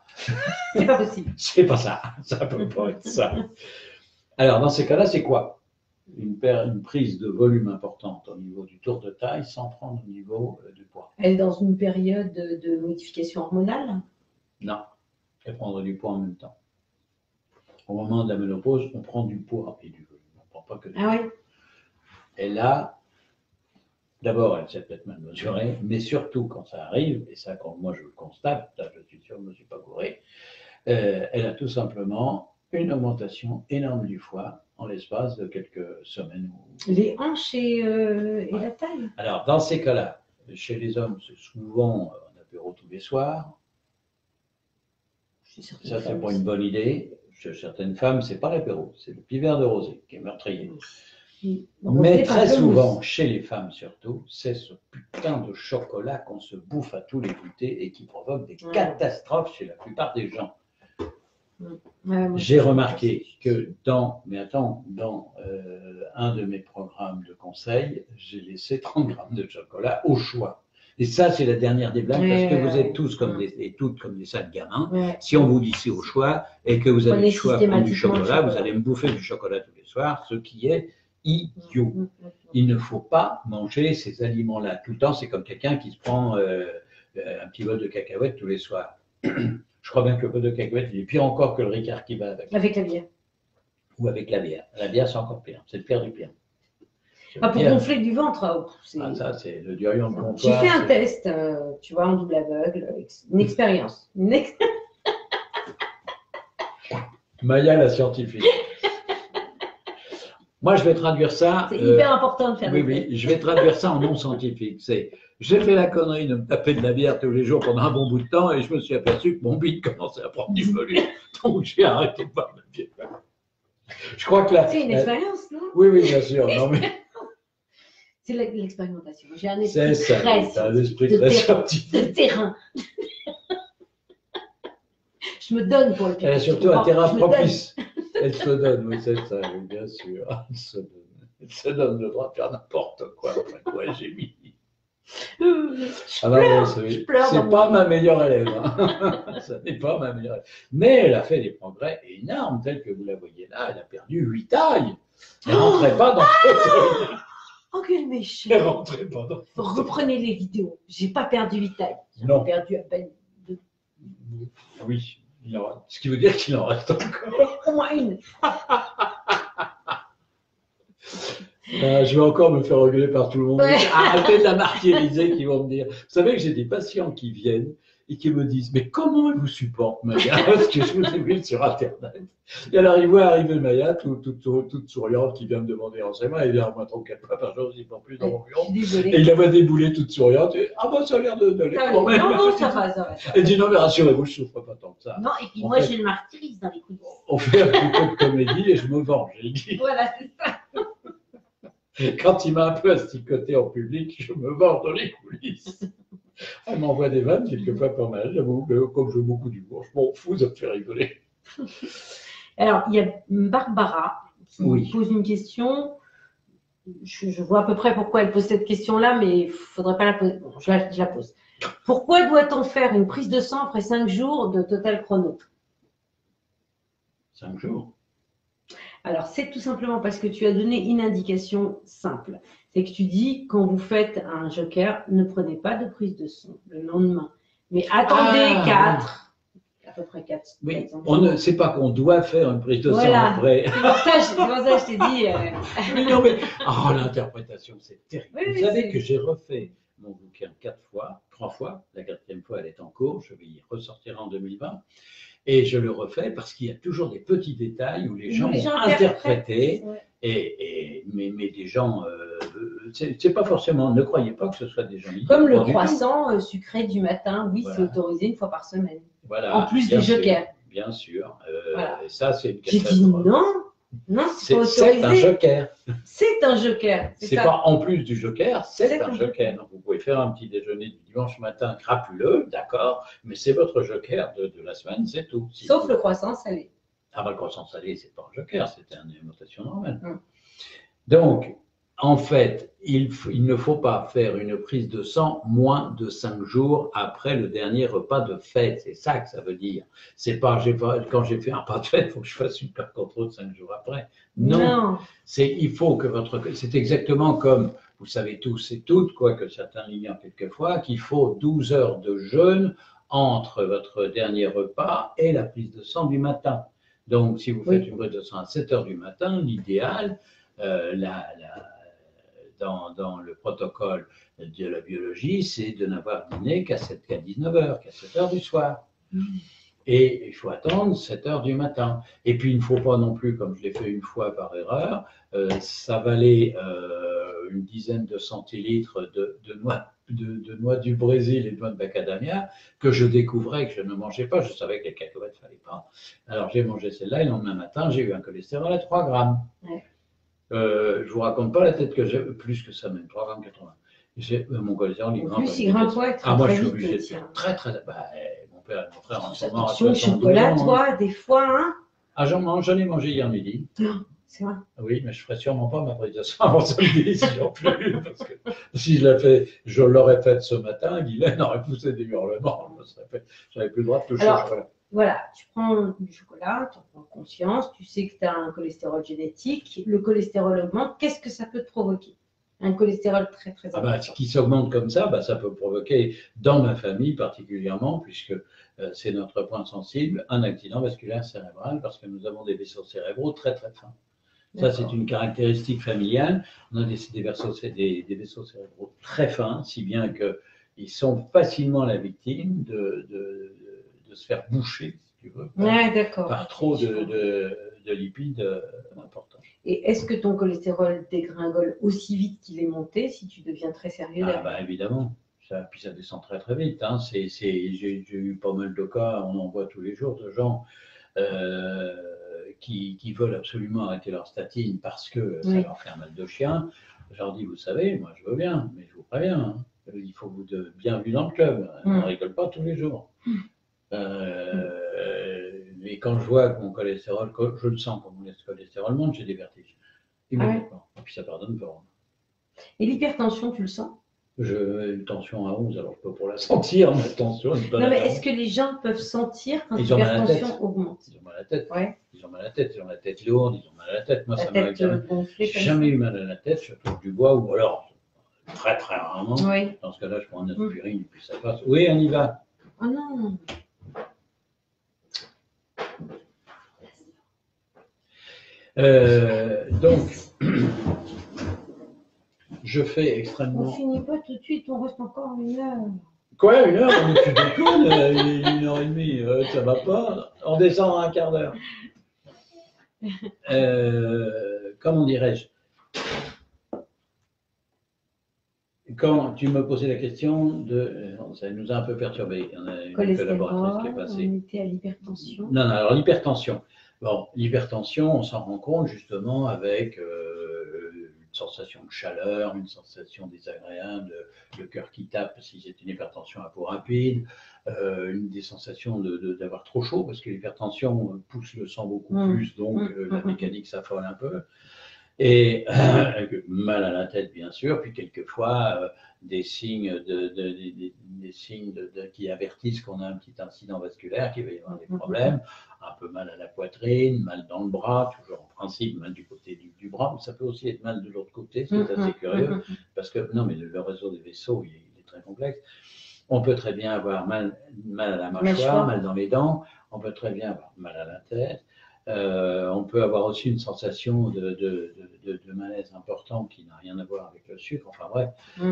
C'est pas possible. C'est pas ça, ça peut pas être ça. Alors, dans ces cas-là, c'est quoi? Une prise de volume importante au niveau du tour de taille sans prendre au niveau du poids. Elle est dans une période de modification hormonale? Non, elle prendra du poids en même temps. Au moment de la ménopause, on prend du poids et du volume. On ne prend pas que du poids. Oui. Elle a, d'abord, elle s'est peut-être mal mesurée, mais surtout quand ça arrive, et ça, quand moi je le constate, là je suis sûr, je ne me suis pas gouré, elle a tout simplement une augmentation énorme du foie en l'espace de quelques semaines. Les hanches et la taille. Alors, dans ces cas-là, chez les hommes, c'est souvent un apéro tous les soirs. Ça, c'est pas une bonne idée. Chez certaines femmes, c'est pas l'apéro, c'est le petit verre de rosé qui est meurtrier. Mais très souvent, chez les femmes surtout, c'est ce putain de chocolat qu'on se bouffe à tous les goûters et qui provoque des catastrophes chez la plupart des gens. J'ai remarqué que dans un de mes programmes de conseil, j'ai laissé 30 grammes de chocolat au choix. Et ça, c'est la dernière des blagues, parce que vous êtes tous comme et toutes comme des sales gamins. Si on vous dit c'est au choix et que vous avez le choix de prendre du chocolat, vous allez me bouffer du chocolat tous les soirs, ce qui est idiot. Il ne faut pas manger ces aliments-là tout le temps. C'est comme quelqu'un qui se prend un petit bol de cacahuètes tous les soirs. Je crois bien que le pot de cacahuètes, il est pire encore que le Ricard qui va avec. Avec la bière. Ou avec la bière. La bière, c'est encore pire. C'est le pire du pire. Pour gonfler du ventre. Ça, c'est le durian de comptoir. J'ai fait un test, tu vois, en double aveugle, une expérience. Maya, la scientifique. Moi, je vais traduire ça. C'est hyper important de faire des tests. Je vais traduire ça en non scientifique. J'ai fait la connerie de me taper de la bière tous les jours pendant un bon bout de temps et je me suis aperçu que mon bide commençait à prendre du volume. Donc, j'ai arrêté de boire de la bière. Je crois que là. C'est une expérience, non? Oui, bien sûr. Non, mais... C'est l'expérimentation. J'ai un esprit très scientifique. De terrain. Je me donne pour le public. Elle a surtout un terrain propice. Elle se donne, oui, c'est ça, oui, bien sûr. Elle se donne le droit de faire n'importe quoi. Enfin, quoi, j'ai mis. C'est pas ma meilleure élève. Hein. Ça n'est pas ma meilleure élève. Mais elle a fait des progrès énormes, tels que vous la voyez là. Elle a perdu 8 tailles. Elle ne rentrait pas dans Oh, quel méchant. Elle ne rentrait pas dans Reprenez les vidéos. J'ai pas perdu 8 tailles. J'ai perdu à peine 2. Oui. Ce qui veut dire qu'il en reste encore. Au moins une. Je vais encore me faire engueuler par tout le monde. Arrêtez de la martyriser qui vont me dire. Vous savez que j'ai des patients qui viennent et qui me disent mais comment elle vous supporte Maya? Parce que je vous ai vu sur Internet. Et alors ils voient arriver Maya, toute souriante, qui vient me demander renseignement. Elle vient à moi 3-4 fois par jour, pas plus dans mon bureau. Et il la voit débouler toute souriante. Et, ça a l'air d'aller quand même. Non, ça va. Elle dit non mais rassurez-vous, je ne souffre pas tant que ça. Non, et puis moi je le martyrise dans les coulisses. On fait un petit peu de comédie et je me venge. Voilà, c'est ça. Quand il m'a un peu asticoté en public, je me venge dans les coulisses. Elle m'envoie des vannes, quelquefois pas mal, j'avoue, mais comme je veux beaucoup d'humour, je m'en fous, ça me fait rigoler. Alors, il y a Barbara qui pose une question. Je vois à peu près pourquoi elle pose cette question-là, mais il ne faudrait pas la poser. Bon, je la pose. Pourquoi doit-on faire une prise de sang après 5 jours de total chrono? 5 jours. Alors, c'est tout simplement parce que tu as donné une indication simple. C'est que tu dis, quand vous faites un joker, ne prenez pas de prise de son le lendemain. Mais attendez 4, à peu près 4. Oui, on ne sait pas qu'on doit faire une prise de sang après. C'est pour ça que je t'ai dit. Mais non, mais l'interprétation, c'est terrible. Vous savez que j'ai refait mon bouquin 3 fois. La 4e fois, elle est en cours. Je vais y ressortir en 2020. Et je le refais parce qu'il y a toujours des petits détails où les gens ont interprété. Mais des gens, c'est pas forcément, ne croyez pas que ce soit des gens. Comme le croissant sucré du matin, oui, voilà. C'est autorisé une fois par semaine. Voilà, en plus du joker. Bien sûr. Voilà. Et ça, c'est une catastrophe. J'ai dit non, c'est pas autorisé. C'est un joker. C'est un joker. C'est pas en plus du joker, c'est un joker. Donc, vous pouvez faire un petit déjeuner du dimanche matin crapuleux, d'accord, mais c'est votre joker de la semaine, c'est tout. Sauf le croissant salé. Ah ben, le croissant salé, c'est pas un joker, c'est une alimentation normale. Donc, en fait, il ne faut pas faire une prise de sang moins de 5 jours après le dernier repas de fête. C'est ça que ça veut dire. C'est pas, quand j'ai fait un repas de fête, il faut que je fasse une perte contrôle 5 jours après. Non. Il faut que c'est exactement comme, vous savez tous et toutes, quoique certains l'ignorent quelquefois, qu'il faut 12 heures de jeûne entre votre dernier repas et la prise de sang du matin. Donc, si vous faites une prise de sang à 7 heures du matin, l'idéal, dans le protocole de la biologie, c'est de n'avoir dîné qu'à 19h, qu'à 7h du soir. Et il faut attendre 7h du matin. Et puis, il ne faut pas non plus, comme je l'ai fait une fois par erreur, s'avaler une dizaine de centilitres de noix du Brésil et de noix de macadamia que je découvrais que je ne mangeais pas. Je savais que les cacahuètes ne fallait pas. Alors, j'ai mangé celle-là et le lendemain matin, j'ai eu un cholestérol à 3 grammes. Ouais. Je vous raconte pas la tête que j'ai, plus que ça même, 3,80 g. Mon cholestérol, il grimpe. Plus, il grimpe, ouais, moi, je suis obligé de faire très. Mon frère, en ce moment, attention, chocolat, toi, des fois, hein. Ah, j'en ai mangé hier midi. C'est vrai. Oui, mais je ne ferai sûrement pas ma prise de sang avant samedi, si j'en plus. Parce que si je l'aurais faite ce matin, Guylaine aurait poussé des hurlements. J'avais plus le droit de toucher au chocolat. Voilà, tu prends du chocolat, tu en prends conscience, tu sais que tu as un cholestérol génétique, le cholestérol augmente, qu'est-ce que ça peut te provoquer? Un cholestérol très très important. Qui s'augmente comme ça, ça peut provoquer, dans ma famille particulièrement, puisque c'est notre point sensible, un accident vasculaire cérébral, parce que nous avons des vaisseaux cérébraux très très fins. Ça, c'est une caractéristique familiale. On a des vaisseaux cérébraux très fins, si bien qu'ils sont facilement la victime de se faire boucher, si tu veux, par trop de lipides importants. Et est-ce que ton cholestérol dégringole aussi vite qu'il est monté si tu deviens très sérieux? Évidemment. Puis ça descend très très vite. Hein. J'ai eu pas mal de cas, on en voit tous les jours, de gens qui veulent absolument arrêter leur statine parce que ça leur fait un mal de chien. Je leur dis, vous savez, moi je veux bien, mais je vous préviens, hein, il faut vous bien vu dans le club. On ne rigole pas tous les jours. Mais quand je vois que mon cholestérol, je le sens quand mon cholestérol monte, j'ai des vertiges. Immédiatement. Et puis ça pardonne pas. Et l'hypertension, tu le sens? J'ai une tension à 11, alors je peux pour la sentir, ma tension. Non, mais est-ce que les gens peuvent sentir quand l'hypertension augmente? Ils ont mal à la tête. Ouais. Ils ont mal à la tête, ils ont la tête lourde, ils ont mal à la tête. Moi, ça m'a jamais. J'ai jamais eu mal à la tête, je touche du bois, ou alors très très rarement. Oui. Dans ce cas-là, je prends un aspirine et puis ça passe. Oui, on y va. Oh non. Donc, je fais extrêmement. On finit pas tout de suite, on reste encore 1 heure. Quoi, 1 heure? Tu déconnes, 1h30, ça va pas. On descend à 1/4 d'heure. Comment dirais-je? Quand tu me posais la question ça nous a un peu perturbé. On a une collaboratrice qui est passée. On était à l'hypertension. Non, alors l'hypertension. Bon, l'hypertension, on s'en rend compte justement avec une sensation de chaleur, une sensation désagréable, le cœur qui tape si c'est une hypertension à peau rapide, des sensations d'avoir trop chaud parce que l'hypertension pousse le sang beaucoup plus, donc la mécanique s'affole un peu. Et mal à la tête, bien sûr, puis quelquefois des signes, qui avertissent qu'on a un petit incident vasculaire, qu'il va y avoir des problèmes, un peu mal à la poitrine, mal dans le bras, toujours en principe mal du côté du bras, mais ça peut aussi être mal de l'autre côté, ce qui est assez curieux, parce que non, mais le réseau des vaisseaux, il est très complexe. On peut très bien avoir mal à la mâchoire, mal dans les dents, on peut très bien avoir mal à la tête. On peut avoir aussi une sensation de malaise important qui n'a rien à voir avec le sucre. Enfin bref,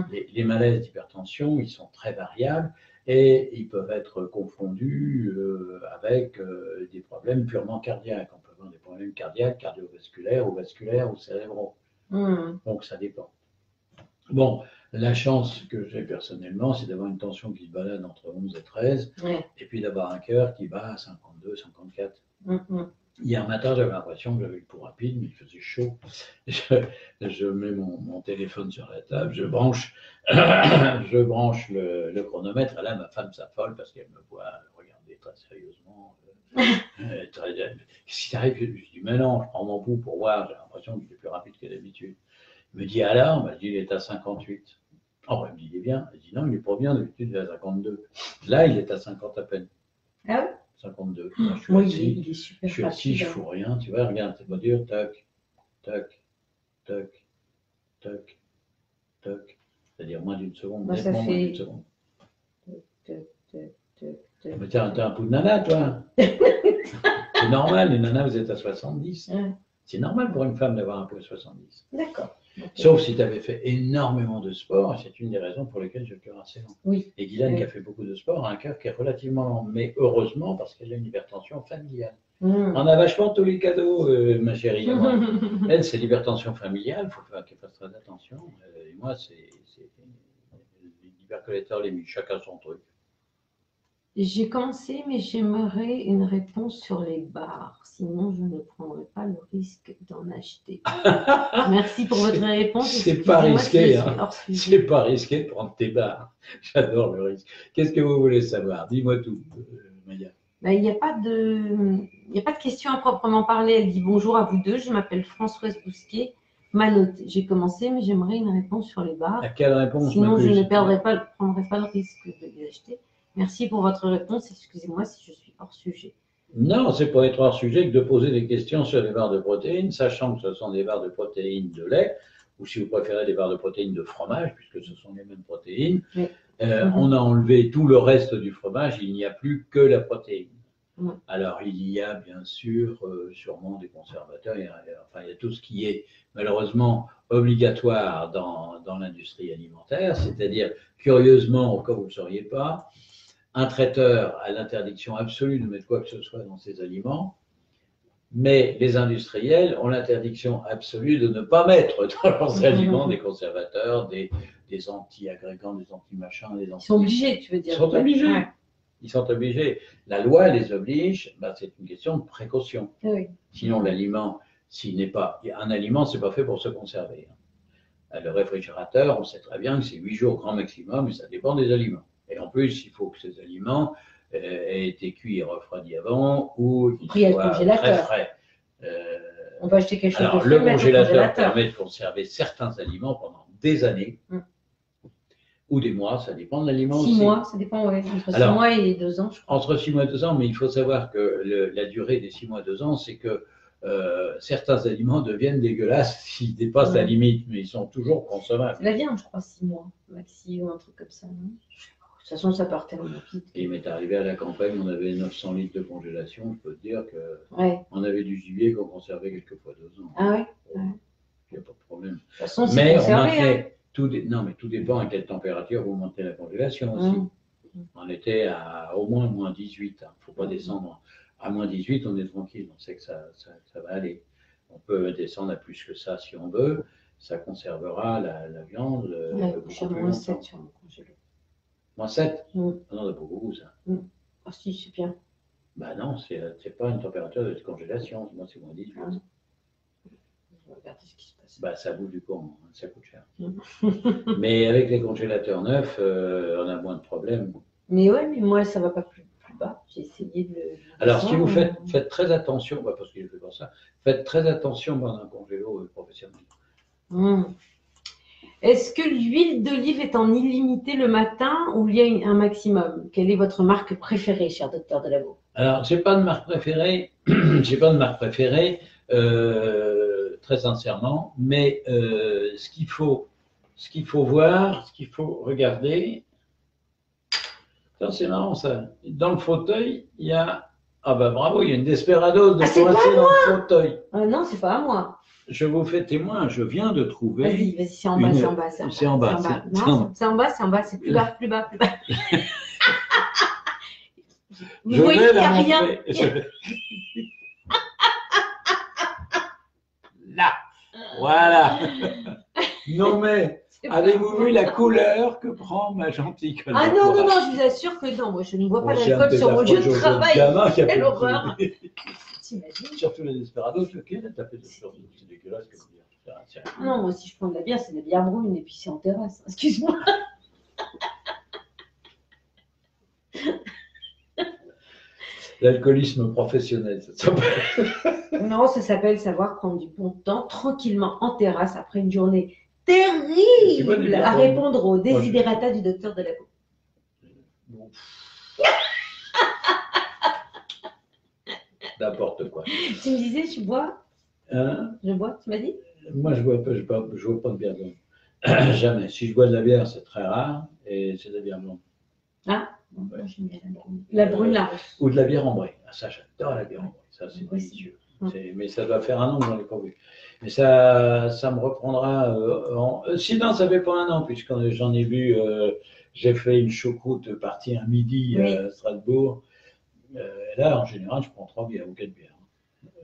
les malaises d'hypertension, ils sont très variables et ils peuvent être confondus avec des problèmes purement cardiaques. On peut avoir des problèmes cardiaques, cardiovasculaires ou vasculaires ou cérébraux. Donc ça dépend. Bon, la chance que j'ai personnellement, c'est d'avoir une tension qui se balade entre 11 et 13, et puis d'avoir un cœur qui bat à 52, 54. Hier matin, j'avais l'impression que j'avais le pouls rapide, mais il faisait chaud. Je mets mon téléphone sur la table, je branche le chronomètre, et là, ma femme s'affole parce qu'elle me voit regarder très sérieusement. Qu'est-ce qui t'arrive? Je dis, mais non, je prends mon pouls pour voir, j'ai l'impression qu'il est plus rapide que d'habitude. Il me dit, alors, il dit, il est à 58. Oh, il me dit, il est bien. Il dit, non, il est pas bien, d'habitude, il est à 52. Là, il est à 50 à peine. Ah oui? 52. Moi, je suis assis, je fous rien, tu vois, regarde, c'est pas dur, tac, tac, tac, tac, tac. C'est-à-dire moins d'une seconde, nettement moins d'une seconde. Mais t'es un pouls de nana, toi. C'est normal, les nanas, vous êtes à 70. C'est normal pour une femme d'avoir un pouls à 70. D'accord. Sauf si tu avais fait énormément de sport, et c'est une des raisons pour lesquelles j'ai le cœur assez lent. Oui. Et Guylaine, qui a fait beaucoup de sport, a un cœur qui est relativement lent, mais heureusement parce qu'elle a une hypertension familiale. On a vachement tous les cadeaux, ma chérie. Elle, c'est l'hypertension familiale, il faut qu'elle fasse très attention. Et moi, c'est l'hypercholestérolémie, chacun son truc. J'ai commencé, mais j'aimerais une réponse sur les bars. Sinon, je ne prendrai pas le risque d'en acheter. Merci pour votre réponse. C'est pas risqué, hein. C'est pas risqué de prendre tes bars. J'adore le risque. Qu'est-ce que vous voulez savoir? Dis-moi tout, Maya. Il n'y a pas de question à proprement parler. Elle dit bonjour à vous deux. Je m'appelle Françoise Bousquet. Manotte. J'ai commencé, mais j'aimerais une réponse sur les bars. À quelle réponse? Sinon, je ne prendrai pas le risque de les acheter. Merci pour votre réponse. Excusez-moi si je suis hors sujet. Non, c'est pour être hors sujet que de poser des questions sur les barres de protéines, sachant que ce sont des barres de protéines de lait, ou si vous préférez des barres de protéines de fromage, puisque ce sont les mêmes protéines. Oui. On a enlevé tout le reste du fromage, il n'y a plus que la protéine. Alors, il y a bien sûr sûrement des conservateurs, il y a tout ce qui est malheureusement obligatoire dans l'industrie alimentaire, c'est-à-dire, curieusement, au cas où vous ne le sauriez pas, un traiteur a l'interdiction absolue de mettre quoi que ce soit dans ses aliments, mais les industriels ont l'interdiction absolue de ne pas mettre dans leurs aliments des conservateurs, des anti-agrégants, des anti-machins, des anti... Ils sont obligés, tu veux dire. Ils sont obligés. Ouais. Ils sont obligés. La loi les oblige, c'est une question de précaution. Oui. Sinon, l'aliment, un aliment, c'est pas fait pour se conserver. Le réfrigérateur, on sait très bien que c'est 8 jours grand maximum, et ça dépend des aliments. Et en plus, il faut que ces aliments aient été cuits et refroidis avant ou qu'ils soient très frais. On va acheter quelque chose de frais. Le congélateur permet de conserver certains aliments pendant des années ou des mois, ça dépend de l'aliment aussi. 6 mois, ça dépend, oui. Entre 6 mois et 2 ans, je crois. Entre 6 mois et 2 ans, mais il faut savoir que la durée des 6 mois et 2 ans, c'est que certains aliments deviennent dégueulasses s'ils dépassent la limite, mais ils sont toujours consommables. La viande, je crois, 6 mois, maxi ou un truc comme ça, non? De toute façon, ça partait tellement vite. Et il m'est arrivé à la campagne, on avait 900 litres de congélation. Je peux te dire qu'on avait du gibier qu'on conservait quelquefois 2 ans. Ah ouais. Il n'y a pas de problème. De toute façon, c'est conservé. Tout dépend à quelle température vous montez la congélation aussi. On était à au moins moins 18. Il ne faut pas descendre. À moins 18, on est tranquille. On sait que ça va aller. On peut descendre à plus que ça si on veut. Ça conservera la viande. Je suis à moins 7 sur mon congélateur. Moins 7 Non, c'est pas beaucoup ça. Ah si, c'est bien. Bah non, c'est pas une température de congélation. Moi, c'est moins 18. Je vais regarder ce qui se passe. Bah, ça bouffe du coup, ça coûte cher. Mais avec les congélateurs neufs, on a moins de problèmes. Mais ouais, mais moi, ça va pas plus. plus bas. J'ai essayé de le. Alors, si vous faites très attention, parce qu'il fait comme ça, faites très attention pendant un congélo professionnel. Est-ce que l'huile d'olive est en illimité le matin ou il y a un maximum? Quelle est votre marque préférée, cher docteur Delaveau? Alors, j'ai pas de marque préférée, j'ai pas de marque préférée, très sincèrement, mais ce qu'il faut voir, ce qu'il faut regarder, c'est marrant ça. Dans le fauteuil, il y a, ah bah bravo, il y a une Desperados de coincée dans le fauteuil. Non, c'est pas à moi. Je vous fais témoin, je viens de trouver. Vas-y, c'est en bas, c'est en bas. C'est en bas. Non, c'est en bas, c'est plus bas, plus bas, plus bas. Vous voyez qu'il n'y a rien. Là, voilà. Non mais, avez-vous vu la couleur que prend ma gentille collègue? Ah non, je vous assure que non, moi je ne bois pas d'alcool sur mon lieu de travail. Quelle horreur. T'imagines? Surtout les Desperados, lequel t'as fait de surtout, c'est dégueulasse que vous dire. Non, moi si je prends de la bière, c'est de la bière brune et puis c'est en terrasse. Excuse-moi. L'alcoolisme professionnel, ça s'appelle. Non, ça s'appelle savoir prendre du bon temps tranquillement en terrasse après une journée terrible à répondre aux desiderata du docteur Delaveau. Bon. N'importe quoi. Tu me disais, tu bois? Je bois, tu m'as dit? Moi, je bois pas de bière blonde. Jamais. Si je bois de la bière, c'est très rare et c'est de la bière blonde. Ah, ouais. J'aime bien la brune, la rousse. Ou de la bière ambrée. Ah, ça, j'adore la bière ambrée. Ça, c'est délicieux. Mais ça doit faire 1 an que j'en ai pas vu. Mais ça me reprendra. Sinon, ça fait pas 1 an, puisque j'en ai vu. J'ai fait une choucroute partie un midi à Strasbourg. Là, en général, je prends 3 bières ou 4 bières.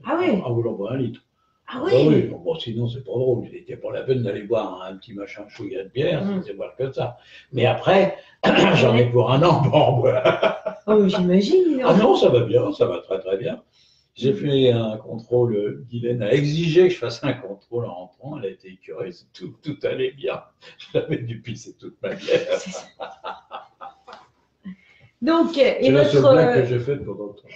Ah oui? Ah, vous l'en boire 1 litre. Ah oui? Oui. Bon, sinon, c'est pas drôle. Il n'était pas la peine d'aller boire un petit machin chouïa de bière, c'est boire que ça. Mais après, j'en ai pour 1 an pour en boire. Oh, j'imagine. Ah non, ça va bien, ça va très très bien. J'ai fait un contrôle, Guylaine a exigé que je fasse un contrôle en rentrant, elle a été écœurée, tout allait bien. Je l'avais dû pisser toute ma bière. Donc, et c'est la seule blague que j'ai faite pendant le temps.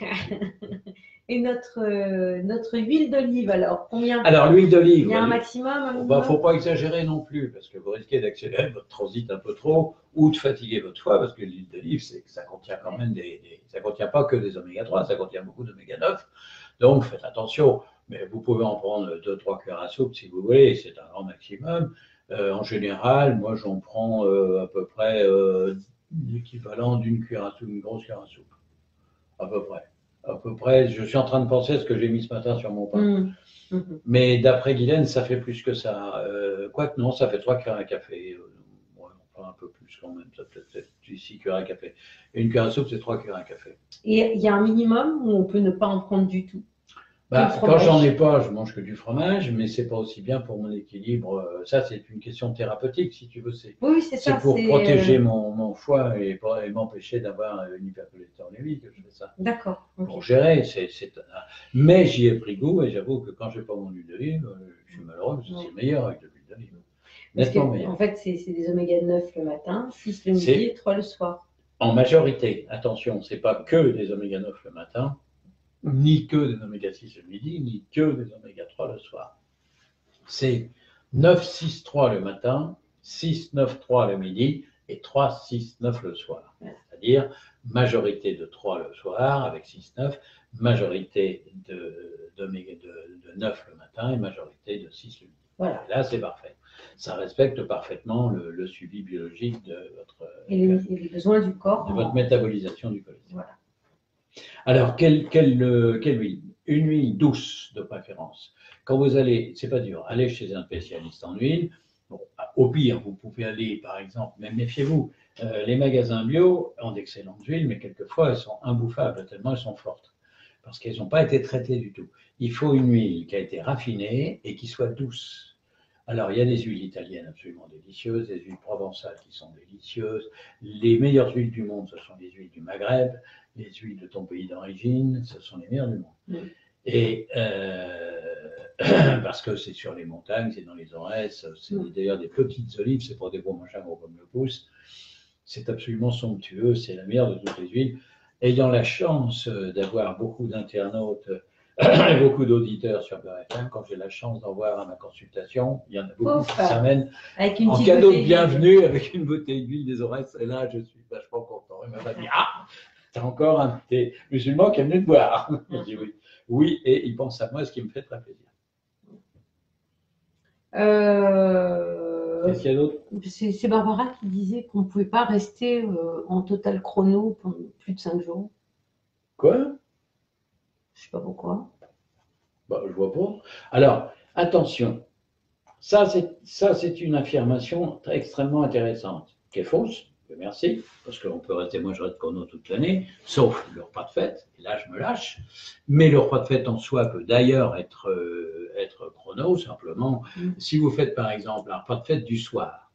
Et notre huile d'olive, alors, combien? Alors, l'huile d'olive. Il y a un maximum? Il ne faut pas exagérer non plus, parce que vous risquez d'accélérer votre transit un peu trop ou de fatiguer votre foie, parce que l'huile d'olive, ça contient quand même ça contient pas que des oméga 3, ça contient beaucoup d'oméga 9. Donc, faites attention. Mais vous pouvez en prendre 2-3 cuillères à soupe si vous voulez, c'est un grand maximum. En général, moi, j'en prends à peu près l'équivalent d'une cuillère à soupe, une grosse cuillère à soupe. À peu près, je suis en train de penser à ce que j'ai mis ce matin sur mon pain. Mais d'après Guylaine, ça fait plus que ça. Quoique non, ça fait 3 cuillères à café. Enfin, un peu plus quand même, ça peut-être 6 cuillères à café. Et une cuillère à soupe, c'est 3 cuillères à café. Et il y a un minimum où on peut ne pas en prendre du tout? Quand j'en ai pas, je mange que du fromage, mais c'est pas aussi bien pour mon équilibre. Ça, c'est une question thérapeutique, si tu veux. Oui, c'est ça. C'est pour protéger mon foie et m'empêcher d'avoir une hypercholestérolémie que je fais ça. D'accord. Okay. Pour gérer, mais j'y ai pris goût et j'avoue que quand j'ai pas mon huile d'olive, je suis malheureux parce que c'est meilleur avec de l'huile d'olive. Nettement meilleur. En fait, c'est des oméga 9 le matin, 6 le midi et 3 le soir. En majorité, attention, c'est pas que des oméga 9 le matin, ni que des oméga 6 le midi, ni que des oméga 3 le soir. C'est 9, 6, 3 le matin, 6, 9, 3 le midi et 3, 6, 9 le soir. C'est-à-dire majorité de 3 le soir avec 6, 9, majorité de 9 le matin et majorité de 6 le midi. Voilà. Et là, c'est parfait. Ça respecte parfaitement le suivi biologique de votre... Et les besoins du corps. De votre métabolisation du cholestérol. Voilà. Alors, quelle huile? Une huile douce de préférence. Quand vous allez, c'est pas dur, allez chez un spécialiste en huile. Bon, au pire, vous pouvez aller, par exemple, mais méfiez-vous, les magasins bio ont d'excellentes huiles, mais quelquefois elles sont imbouffables tellement elles sont fortes, parce qu'elles n'ont pas été traitées du tout. Il faut une huile qui a été raffinée et qui soit douce. Alors, il y a des huiles italiennes absolument délicieuses, des huiles provençales qui sont délicieuses. Les meilleures huiles du monde, ce sont les huiles du Maghreb. Les huiles de ton pays d'origine, ce sont les meilleures du monde. Et parce que c'est sur les montagnes, c'est dans les Aurès, c'est d'ailleurs des petites olives, c'est pas des gros machins gros comme le pouce. C'est absolument somptueux, c'est la meilleure de toutes les huiles. ayant la chance d'avoir beaucoup d'internautes et beaucoup d'auditeurs sur Beurre FM, quand j'ai la chance d'en voir à ma consultation, il y en a beaucoup qui s'amènent en cadeau de bienvenue avec une bouteille d'huile des oreilles. Et là, je suis vachement content. Il m'a dit, ah, t'as encore un thé musulman qui est venu te boire. Je dis oui. Oui, et il pense à moi, ce qui me fait très plaisir. Qu'est-ce qu'il y a d'autre? C'est Barbara qui disait qu'on ne pouvait pas rester en total chrono pendant plus de 5 jours. Quoi? Je ne sais pas pourquoi. Bah, je vois pas. Alors, attention. Ça, c'est une affirmation extrêmement intéressante, qui est fausse. Merci, parce qu'on peut rester, moi je reste chrono toute l'année, sauf le repas de fête, et là je me lâche. Mais le repas de fête en soi peut d'ailleurs être chrono, simplement. Si vous faites par exemple un repas de fête du soir,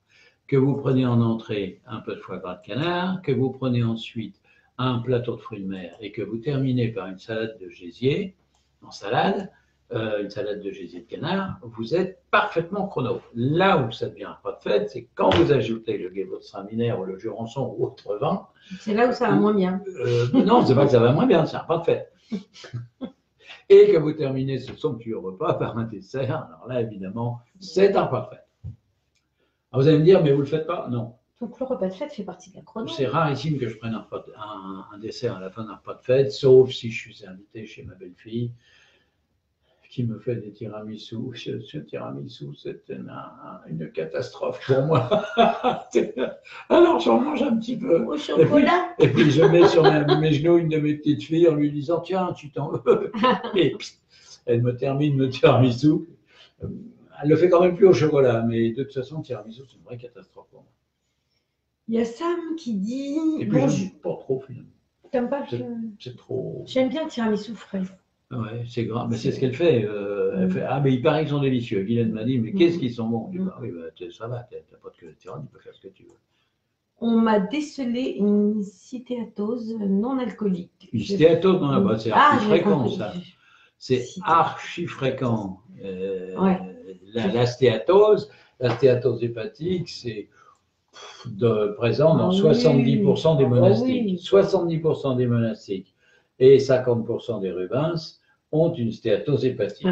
que vous prenez en entrée un peu de foie gras de canard, que vous prenez ensuite un plateau de fruits de mer et que vous terminez par une salade de gésier, en salade, une salade de gésier de canard, vous êtes parfaitement chrono. Là où ça devient un repas de fête, c'est quand vous ajoutez le gewürztraminer ou le jurançon ou autre vin. C'est là où ça va moins bien. Non, c'est pas que ça va moins bien, c'est un repas de fête. Et que vous terminez ce somptueux repas par un dessert. Alors là, évidemment, c'est un repas de fête. Alors vous allez me dire, mais vous ne le faites pas? Non. Donc le repas de fête fait partie de la chrono. C'est rarissime que je prenne un dessert à la fin d'un repas de fête, sauf si je suis invité chez ma belle-fille, qui me fait des tiramisu. Ce tiramisu, c'est une catastrophe pour moi. Alors, j'en mange un petit peu. Au chocolat. Et puis je mets sur mes genoux une de mes petites filles en lui disant, tiens, tu t'en veux. Et puis, elle me termine le tiramisu. Elle le fait quand même plus au chocolat, mais de toute façon, le tiramisu, c'est une vraie catastrophe pour moi. Il y a Sam qui dit... Et puis, je n'aime pas trop, finalement. T'aimes pas? C'est trop... J'aime bien le tiramisu frais. Ouais, c'est grave, mais c'est ce qu'elle fait. Elle fait. Ah, mais il paraît qu'ils sont délicieux. Guylaine m'a dit, mais qu'est-ce qu'ils sont bons? Je dis, bah oui, bah, ça va, t'as pas de cholestérol, tu peux faire ce que tu veux. On m'a décelé une cystéatose non alcoolique. Une cystéatose non alcoolique, c'est archi fréquent, ça. C'est archi fréquent. La stéatose hépatique, c'est présent dans 70% des monastiques. 70% des monastiques et 50% des rubens ont une stéatose hépatique.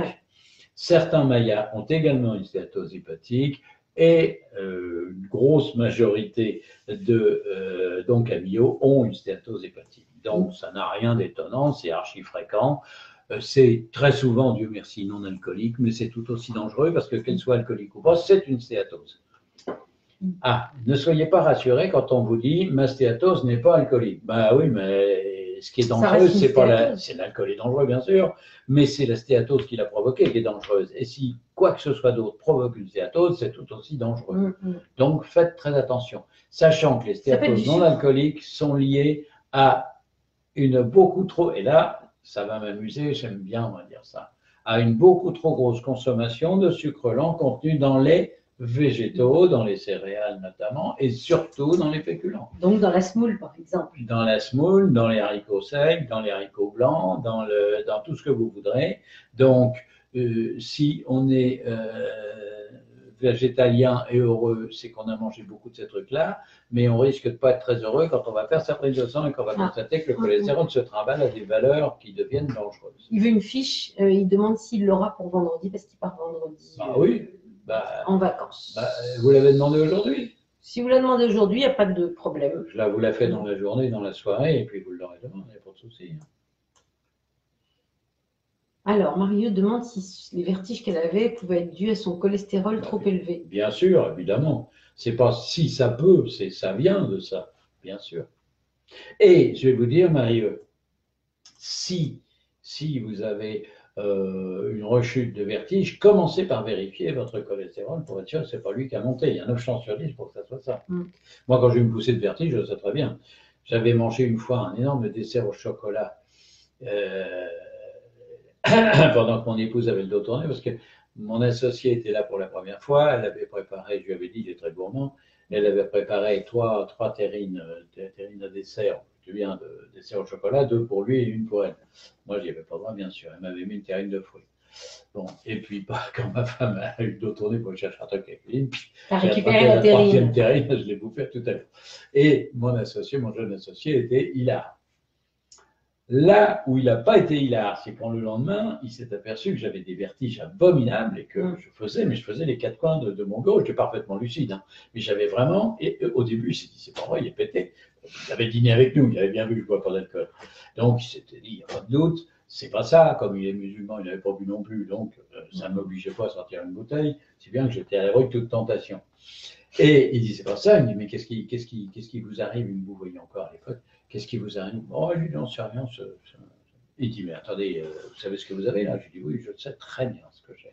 Certains mayas ont également une stéatose hépatique et une grosse majorité de Camillo ont une stéatose hépatique. Donc ça n'a rien d'étonnant, c'est archi fréquent. C'est très souvent, Dieu merci, non alcoolique, mais c'est tout aussi dangereux parce que qu'elle soit alcoolique ou pas, c'est une stéatose. Ah, ne soyez pas rassurés quand on vous dit ma stéatose n'est pas alcoolique. Ben oui, mais ce qui est dangereux, c'est pas l'alcool est dangereux bien sûr, mais c'est la stéatose qui l'a provoquée qui est dangereuse. Et si quoi que ce soit d'autre provoque une stéatose, c'est tout aussi dangereux. Donc faites très attention, sachant que les stéatoses non alcooliques sont liées à une beaucoup trop, et là ça va m'amuser, j'aime bien on va dire ça, à une beaucoup trop grosse consommation de sucre lent contenu dans les végétaux, dans les céréales notamment, et surtout dans les féculents. Donc dans la semoule, par exemple. Dans la semoule, dans les haricots secs, dans les haricots blancs, dans tout ce que vous voudrez. Donc, si on est végétalien et heureux, c'est qu'on a mangé beaucoup de ces trucs-là, mais on risque de ne pas être très heureux quand on va faire sa prise de sang et qu'on va constater que le cholestérol se trimballe à des valeurs qui deviennent dangereuses. Il veut une fiche, il demande s'il l'aura pour vendredi, parce qu'il part vendredi. Ah oui. En vacances. Vous l'avez demandé aujourd'hui? Si vous la demandez aujourd'hui, il n'y a pas de problème. Je vous la fais dans la journée, dans la soirée, et puis vous l'aurez demain, il n'y a pas de souci. Alors, Mario demande si les vertiges qu'elle avait pouvaient être dus à son cholestérol trop élevé. Bien sûr, évidemment. C'est pas si ça peut, ça vient de ça, bien sûr. Et je vais vous dire, Mario, si vous avez une rechute de vertige, commencez par vérifier votre cholestérol pour être sûr que ce n'est pas lui qui a monté. Il y a 9 chances sur 10 pour que ça soit ça. Moi, quand j'ai eu une poussée de vertige, je sais très bien. J'avais mangé une fois un énorme dessert au chocolat pendant que mon épouse avait le dos tourné, parce que mon associé était là pour la première fois. Elle avait préparé, je lui avais dit, il est très gourmand, elle avait préparé trois terrines à dessert. Bien de dessert au chocolat, 2 pour lui et 1 pour elle. Moi, j'y avais pas droit, bien sûr. Elle m'avait mis une terrine de fruits. Bon, et puis, quand ma femme a eu le dos tourné pour chercher un truc avec lui, puis j'ai récupéré la terrine, je l'ai bouffée tout à l'heure. Et mon jeune associé était hilar. Là où il n'a pas été hilar, c'est quand le lendemain, il s'est aperçu que j'avais des vertiges abominables et que je faisais les quatre coins de mon dos. J'étais parfaitement lucide, hein. Mais j'avais vraiment, et au début, il s'est dit, c'est pas vrai, il est pété. Il avait dîné avec nous, il avait bien vu que je ne bois pas d'alcool. Donc, il s'était dit, il n'y a pas de doute, c'est pas ça. Comme il est musulman, il n'avait pas bu non plus, donc ça ne m'obligeait pas à sortir une bouteille. C'est bien que j'étais à l'abri de toute tentation. Et il dit, c'est pas ça. Il me dit, mais qu'est-ce qui vous arrive? Il me voyait encore à l'époque. Qu'est-ce qui vous arrive? Oh, je lui dis, non, c'est rien. Il dit, mais attendez, vous savez ce que vous avez là? Je lui dis, oui, je sais très bien ce que j'ai.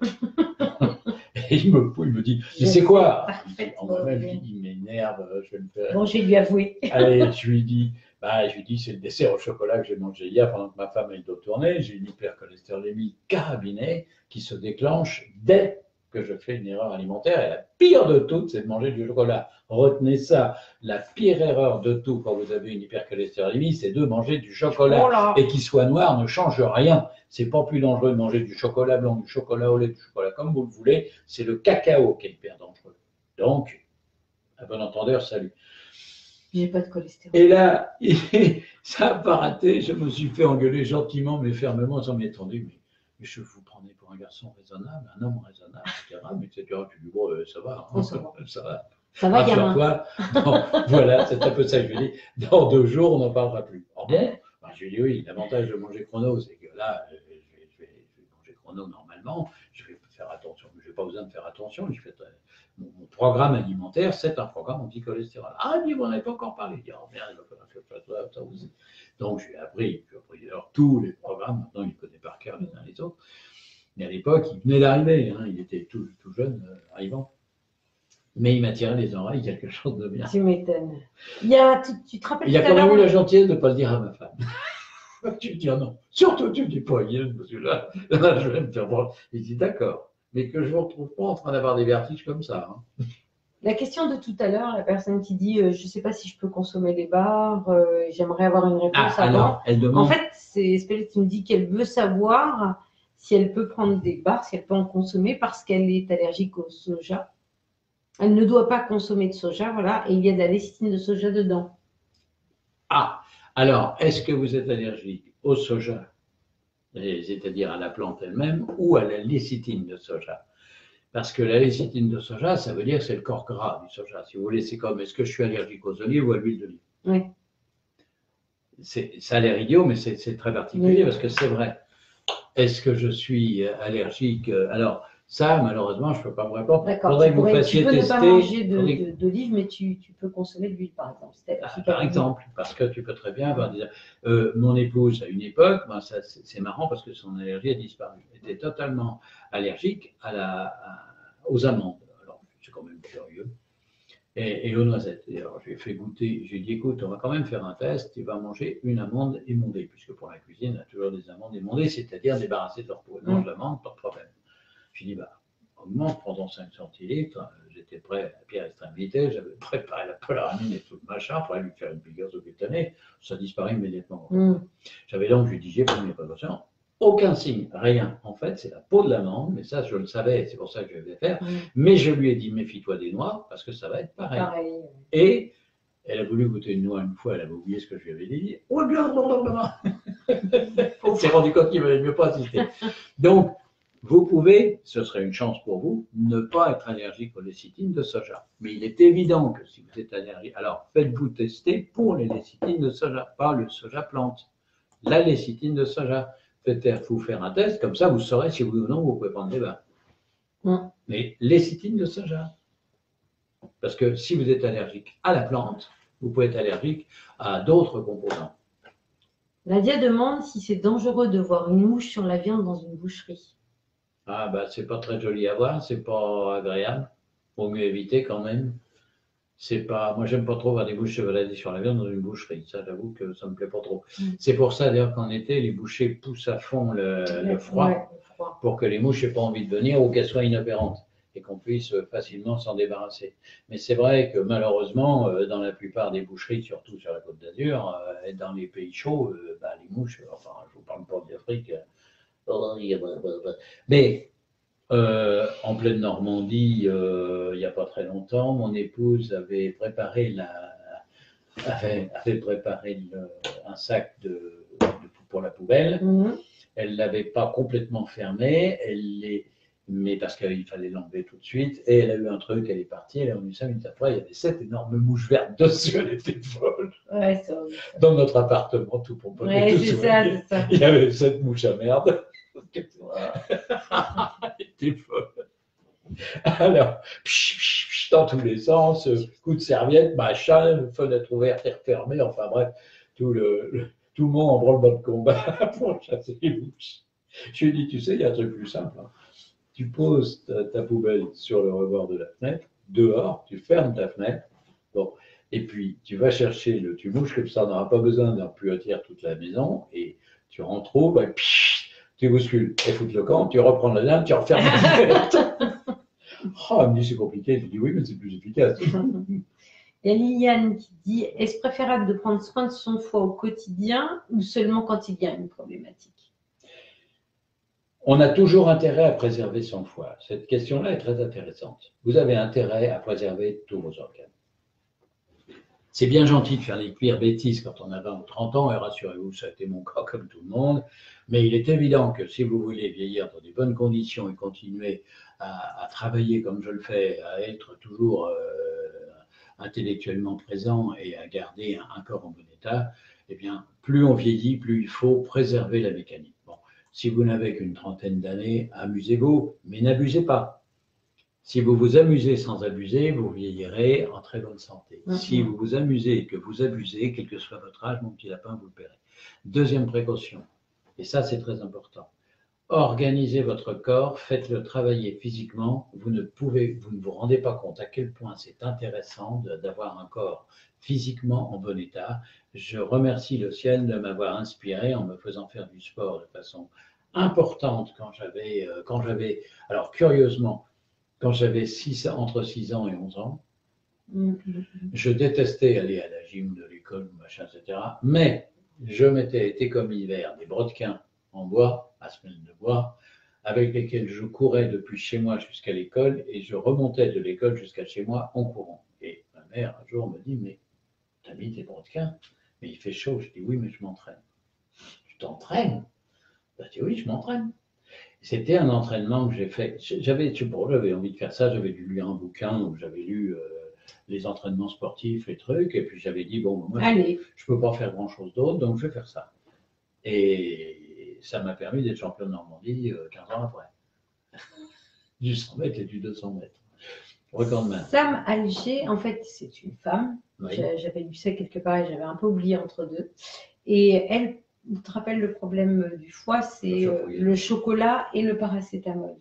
Et il me dit, mais c'est quoi? En moi-même, il m'énerve, je vais me faire. Bon, je vais lui avouer. Allez, je lui dis, c'est le dessert au chocolat que j'ai mangé hier pendant que ma femme a le dos tourné. J'ai une hypercholestérolémie carabinée qui se déclenche dès que je fais une erreur alimentaire. Et la pire de toutes, c'est de manger du chocolat. Retenez ça. La pire erreur de tout quand vous avez une hypercholestérolémie, c'est de manger du chocolat. Et qu'il soit noir ne change rien. C'est pas plus dangereux de manger du chocolat blanc, du chocolat au lait, du chocolat comme vous le voulez. C'est le cacao qui est hyper dangereux. Donc, à bon entendeur, salut. J'ai pas de cholestérol. Et là, ça n'a pas raté. Je me suis fait engueuler gentiment, mais fermement, sans m'étendre. Mais je vous prenais pour un garçon raisonnable, un homme raisonnable, etc. Mais etc. Tu dis, bon, ça va, hein, ça va. Ça va, gamin. Voilà, c'est un peu ça que je lui dis. Dans 2 jours, on n'en parlera plus. Oh bon, je lui dis, oui, l'avantage de manger chrono, c'est que là, je vais manger chrono normalement. Je vais faire attention. Je n'ai pas besoin de faire attention. Je fais mon programme alimentaire, c'est un programme anti-cholestérol. Ah, mais vous n'en avez pas encore parlé. Je dis, oh merde, il va falloir que je fasse ça aussi. Donc, j'ai appris alors, tous les programmes. Maintenant, il connaît par cœur les uns les autres. Mais à l'époque, il venait d'arriver. Hein, il était tout jeune, arrivant. Mais il m'a tiré les oreilles, quelque chose de bien. Tu m'étonnes. Tu te rappelles? Il a quand même eu la gentillesse de ne pas le dire à ma femme. Tu me dis, oh non, surtout tu me dis pas, parce que là, je vais me faire voir. Il dit, d'accord, mais que je ne vous retrouve pas en train d'avoir des vertiges comme ça. Hein. La question de tout à l'heure, la personne qui dit, je ne sais pas si je peux consommer les bars, j'aimerais avoir une réponse avant. Alors, elle demande... En fait, c'est Spelette qui me dit qu'elle veut savoir si elle peut prendre des bars, si elle peut en consommer parce qu'elle est allergique au soja. Elle ne doit pas consommer de soja, voilà, et il y a de la lécithine de soja dedans. Ah, alors, est-ce que vous êtes allergique au soja, c'est-à-dire à la plante elle-même, ou à la lécithine de soja? Parce que la lécithine de soja, ça veut dire que c'est le corps gras du soja. Si vous voulez, c'est comme, est-ce que je suis allergique aux olives ou à l'huile d'olive? Oui. Ça a l'air idiot, mais c'est très particulier parce que c'est vrai. Est-ce que je suis allergique? Alors, ça, malheureusement, je ne peux pas vous répondre. D'accord. Faudrait que vous fassiez tester. Tu peux ne pas manger d'olive, mais tu peux consommer de l'huile, par exemple. Par exemple, parce que tu peux très bien avoir des... mon épouse, à une époque, c'est marrant parce que son allergie a disparu. Elle était totalement allergique aux amandes. Alors, c'est quand même curieux. Et aux noisettes. Et alors, j'ai fait goûter, j'ai dit, écoute, on va quand même faire un test, tu vas manger une amande émondée, puisque pour la cuisine, on a toujours des amandes émondées, c'est-à-dire débarrassées de leur peau. Mange l'amande, pas de problème. J'ai dit, augmente, prends 5 centilitres. J'étais prêt à la pire extrémité, j'avais préparé la polaramine et tout le machin pour aller lui faire une piqûre sous-cutanée. Ça disparaît immédiatement. J'avais donc judicié pour mes précautions. Aucun signe, rien. En fait, c'est la peau de l'amande, mais ça, je le savais, c'est pour ça que je vais faire. Mais je lui ai dit, méfie-toi des noix, parce que ça va être pareil. Et elle a voulu goûter une noix une fois, elle avait oublié ce que je lui avais dit. Oh bien, elle s'est rendu compte qu'il ne valait mieux pas assister. Donc, vous pouvez, ce serait une chance pour vous, ne pas être allergique aux lécithines de soja. Mais il est évident que si vous êtes allergique, alors faites-vous tester pour les lécithines de soja, pas le soja plante. La lécithine de soja. Faites-vous faire un test, comme ça vous saurez si oui ou non vous pouvez prendre des bains. Mais lécithine de soja. Parce que si vous êtes allergique à la plante, vous pouvez être allergique à d'autres composants. Nadia demande si c'est dangereux de voir une mouche sur la viande dans une boucherie. Ah c'est pas très joli à voir, c'est pas agréable. Vaut mieux éviter quand même. Moi, j'aime pas trop voir des mouches se balader sur la viande dans une boucherie. Ça, j'avoue que ça me plaît pas trop. C'est pour ça, d'ailleurs, qu'en été, les bouchers poussent à fond le froid pour que les mouches n'aient pas envie de venir ou qu'elles soient inopérantes et qu'on puisse facilement s'en débarrasser. Mais c'est vrai que malheureusement, dans la plupart des boucheries, surtout sur la Côte d'Azur, et dans les pays chauds, les mouches, enfin, je vous parle pas d'Afrique, mais en pleine Normandie, il n'y a pas très longtemps, mon épouse avait préparé un sac de pour la poubelle. Elle ne l'avait pas complètement fermée, mais parce qu'il fallait l'enlever tout de suite. Et elle a eu un truc, elle est partie, elle est revenue 5 minutes après, il y avait 7 énormes mouches vertes dessus, elle était folle. Ouais, dans notre appartement, tout pour pas tout soigner. Ça. Il y avait 7 mouches à merde. Elle était folle. Alors, dans tous les sens, coup de serviette, machin, fenêtre ouverte et refermée, enfin bref, tout le monde en branle-bas de combat pour chasser les mouches. Je lui ai dit, tu sais, il y a un truc plus simple. Hein. Tu poses ta poubelle sur le rebord de la fenêtre, dehors, tu fermes ta fenêtre, bon, et puis tu vas chercher le tue-mouche, comme ça, on n'aura pas besoin d'empluotir toute la maison, et tu retrouves, et tu bouscules, et foutre le camp, tu reprends la lame, tu refermes la fenêtre. Oh, elle me dit c'est compliqué. Je dis oui, mais c'est plus efficace. Il y a Liliane qui dit est-ce préférable de prendre soin de son foie au quotidien ou seulement quand il y a une problématique? On a toujours intérêt à préserver son foie. Cette question-là est très intéressante. Vous avez intérêt à préserver tous vos organes. C'est bien gentil de faire les cuirs bêtises quand on a 20 ou 30 ans, et rassurez-vous, ça a été mon cas comme tout le monde. Mais il est évident que si vous voulez vieillir dans des bonnes conditions et continuer à travailler comme je le fais, à être toujours intellectuellement présent et à garder un corps en bon état, eh bien, plus on vieillit, plus il faut préserver la mécanique. Bon, si vous n'avez qu'une trentaine d'années, amusez-vous, mais n'abusez pas. Si vous vous amusez sans abuser, vous vieillirez en très bonne santé. Si vous vous amusez et que vous abusez, quel que soit votre âge, mon petit lapin, vous le paierez. Deuxième précaution, et ça c'est très important, organisez votre corps, faites-le travailler physiquement. Vous ne vous rendez pas compte à quel point c'est intéressant d'avoir un corps physiquement en bon état. Je remercie le ciel de m'avoir inspiré en me faisant faire du sport de façon importante quand j'avais, alors curieusement, quand j'avais entre 6 ans et 11 ans. Je détestais aller à la gym de l'école, machin, etc. Mais je m'étais été comme l'hiver des brodequins en bois, à semelle de bois, avec lesquels je courais depuis chez moi jusqu'à l'école et je remontais de l'école jusqu'à chez moi en courant. Et ma mère, un jour, me dit, mais t'as mis tes brodequins? Mais il fait chaud. Je dis, oui, mais je m'entraîne. Tu t'entraînes? Elle dit, oui, je m'entraîne. C'était un entraînement que j'ai fait. J'avais envie de faire ça, j'avais dû lire un bouquin où j'avais lu les entraînements sportifs, les trucs, et puis j'avais dit, bon, moi, je ne peux pas faire grand-chose d'autre, donc je vais faire ça. Et ça m'a permis d'être champion de Normandie 15 ans après. Du 100 mètres et du 200 mètres. Record de main. Sam Alger, en fait, c'est une femme. Oui. J'avais lu ça quelque part et j'avais un peu oublié entre deux. Et elle, tu te rappelles le problème du foie, c'est le chocolat et le paracétamol.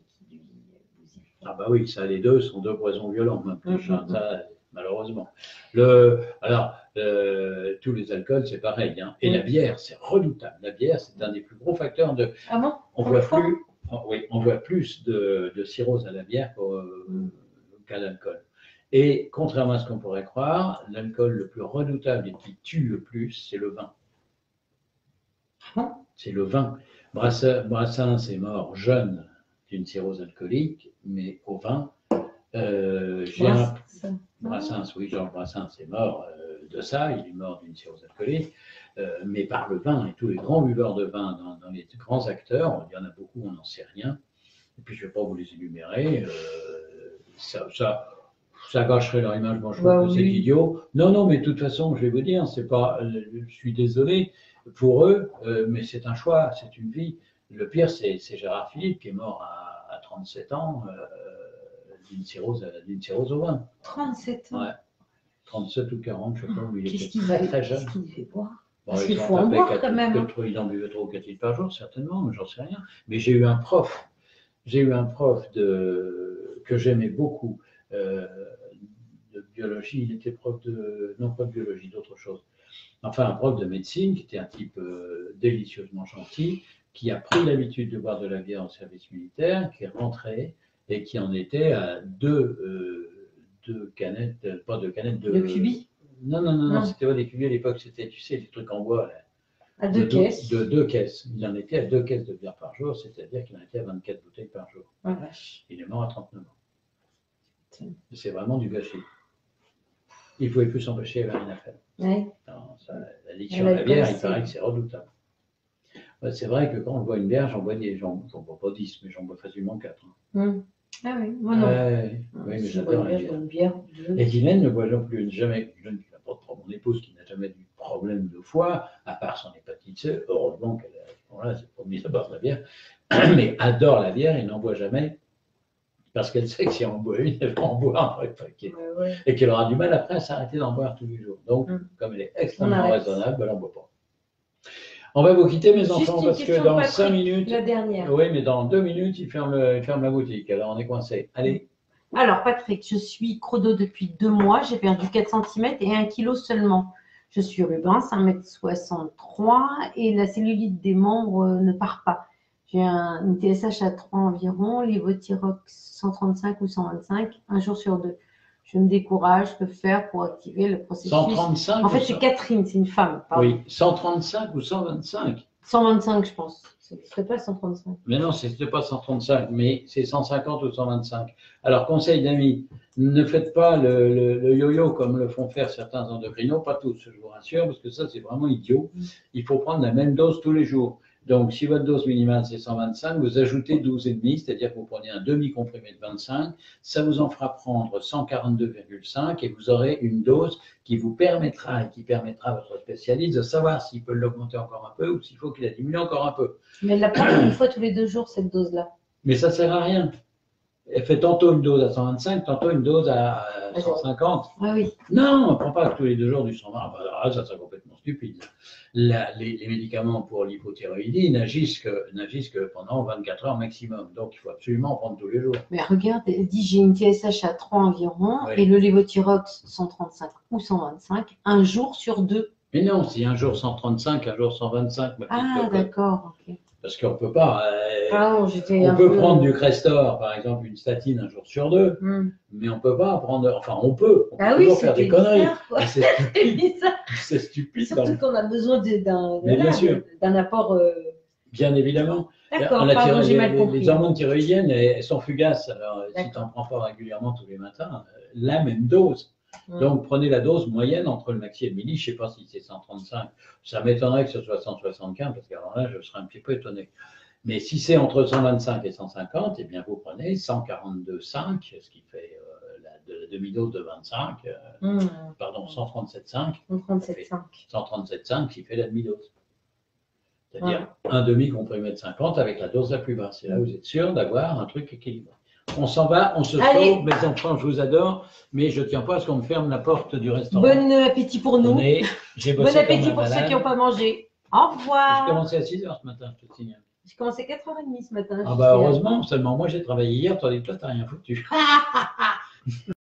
Ah bah oui, ça, les deux sont deux poisons violents, ça, malheureusement. Tous les alcools, c'est pareil. Hein. Et la bière, c'est redoutable. La bière, c'est un des plus gros facteurs de... Ah bon? On voit plus de cirrhose à la bière qu'à l'alcool. Et contrairement à ce qu'on pourrait croire, l'alcool le plus redoutable et qui tue le plus, c'est le vin. C'est le vin. Brassens est mort jeune d'une cirrhose alcoolique, mais au vin, Brassens, oui, Georges Brassens est mort de ça, il est mort d'une cirrhose alcoolique, mais par le vin, et tous les grands buveurs de vin dans les grands acteurs, il y en a beaucoup, on n'en sait rien, et puis je ne vais pas vous les énumérer, ça gâcherait leur image, moi je trouve que c'est idiot. Non, mais de toute façon, je vais vous dire, c'est pas, je suis désolé pour eux, mais c'est un choix, c'est une vie. Le pire, c'est Gérard Philippe qui est mort à 37 ans d'une cirrhose au vin. 37 ans? Ouais, 37 ou 40, je sais pas où il était. Très jeune. Qu'est-ce qu'il devait boire? Parce qu'il faut en boire quand même. Il en buvait 3 ou 4 litres par jour, certainement, mais j'en sais rien. Mais j'ai eu un prof que j'aimais beaucoup, de biologie, il était prof non pas de biologie, d'autre chose. Enfin, un prof de médecine qui était un type délicieusement gentil, qui a pris l'habitude de boire de la bière en service militaire, qui est rentré et qui en était à deux canettes, pas deux canettes, de cubis. Non, c'était pas des cubis à l'époque, c'était, tu sais, des trucs en bois. Là. À deux caisses. De 2 caisses. Il en était à 2 caisses de bière par jour, c'est-à-dire qu'il en était à 24 bouteilles par jour. Oh, vache. Il est mort à 39 ans. C'est vraiment du gâchis. Il ne pouvait plus s'empêcher, il n'y avait rien à faire. Ouais. L'addiction à la bière, il paraît que c'est redoutable. C'est vrai que quand on boit une bière, j'en bois pas 10, mais j'en bois facilement 4. Ah oui, moi non. Oui, mais j'adore la bière. Et Guylaine ne boit non plus jamais. Guylaine qui n'a pas de problème. Mon épouse qui n'a jamais eu de problème de foie, à part son hépatite C, heureusement qu'elle c'est pas mis à boire de la bière, mais adore la bière et n'en boit jamais. Parce qu'elle sait que si on en boit une, elle va en boire un paquet. Et qu'elle aura du mal après à s'arrêter d'en boire tous les jours. Donc, comme elle est extrêmement raisonnable, elle n'en boit pas. On va vous quitter, mes enfants, parce que dans 5 minutes. La dernière. Oui, mais dans 2 minutes, il ferme la boutique. Alors, on est coincé. Allez. Alors, Patrick, je suis chrono depuis 2 mois. J'ai perdu 4 cm et 1 kg seulement. Je suis ruban, 1,63 m et la cellulite des membres ne part pas. J'ai une TSH à 3 environ, Levothyrox 135 ou 125, un jour sur 2. Je me décourage, que faire pour activer le processus? 135. En fait, c'est Catherine, c'est une femme. Pardon. Oui, 135 ou 125? 125, je pense. Ce ne serait pas 135. Mais non, ce n'est pas 135, mais c'est 150 ou 125. Alors, conseil d'amis, ne faites pas le yo-yo comme le font faire certains endocrinos, pas tous, je vous rassure, parce que ça, c'est vraiment idiot. Il faut prendre la même dose tous les jours. Donc, si votre dose minimale, c'est 125, vous ajoutez 12,5, c'est-à-dire que vous prenez un demi-comprimé de 25, ça vous en fera prendre 142,5 et vous aurez une dose qui vous permettra et qui permettra à votre spécialiste de savoir s'il peut l'augmenter encore un peu ou s'il faut qu'il la diminue encore un peu. Mais elle la prend une fois tous les 2 jours, cette dose-là. Mais ça ne sert à rien. Elle fait tantôt une dose à 125, tantôt une dose à 150. Ah oui. Non, on ne prend pas tous les 2 jours du 120. Alors, ça serait complètement stupide. Les médicaments pour l'hypothyroïdie n'agissent que pendant 24 heures maximum. Donc, il faut absolument en prendre tous les jours. Mais regarde, elle dit j'ai une TSH à 3 environ et le Levothyrox 135 ou 125, un jour sur 2. Mais non, si un jour 135, un jour 125. Ah, d'accord, ok. Parce qu'on ne peut pas. On peut prendre du Crestor, par exemple, une statine un jour sur 2, mais on ne peut pas prendre. Enfin, on peut toujours faire des conneries. C'est stupide. Surtout qu'on a besoin d'un apport. Bien évidemment. D'accord, j'ai mal compris. Les hormones thyroïdiennes, elles sont fugaces. Alors, si tu n'en prends pas régulièrement tous les matins, la même dose. Donc, prenez la dose moyenne entre le maxi et le mini. Je ne sais pas si c'est 135. Ça m'étonnerait que ce soit 175, parce qu'alors là, je serais un petit peu étonné. Mais si c'est entre 125 et 150, eh bien, vous prenez 142,5, ce qui fait la demi-dose de 25, pardon, 137,5. 137,5, qui fait la demi-dose. C'est-à-dire un demi-comprimé de 50 avec la dose la plus basse. Et là, vous êtes sûr d'avoir un truc équilibré. On s'en va, on se sauve, mes enfants, je vous adore, mais je ne tiens pas à ce qu'on me ferme la porte du restaurant. Bon appétit pour nous. Bon appétit pour ceux qui n'ont pas mangé. Au revoir. J'ai commencé à 6h ce matin, je te signale. J'ai commencé à 4h30 ce matin. Ah bah heureusement, seulement moi j'ai travaillé hier, tandis que toi, tu n'as rien foutu.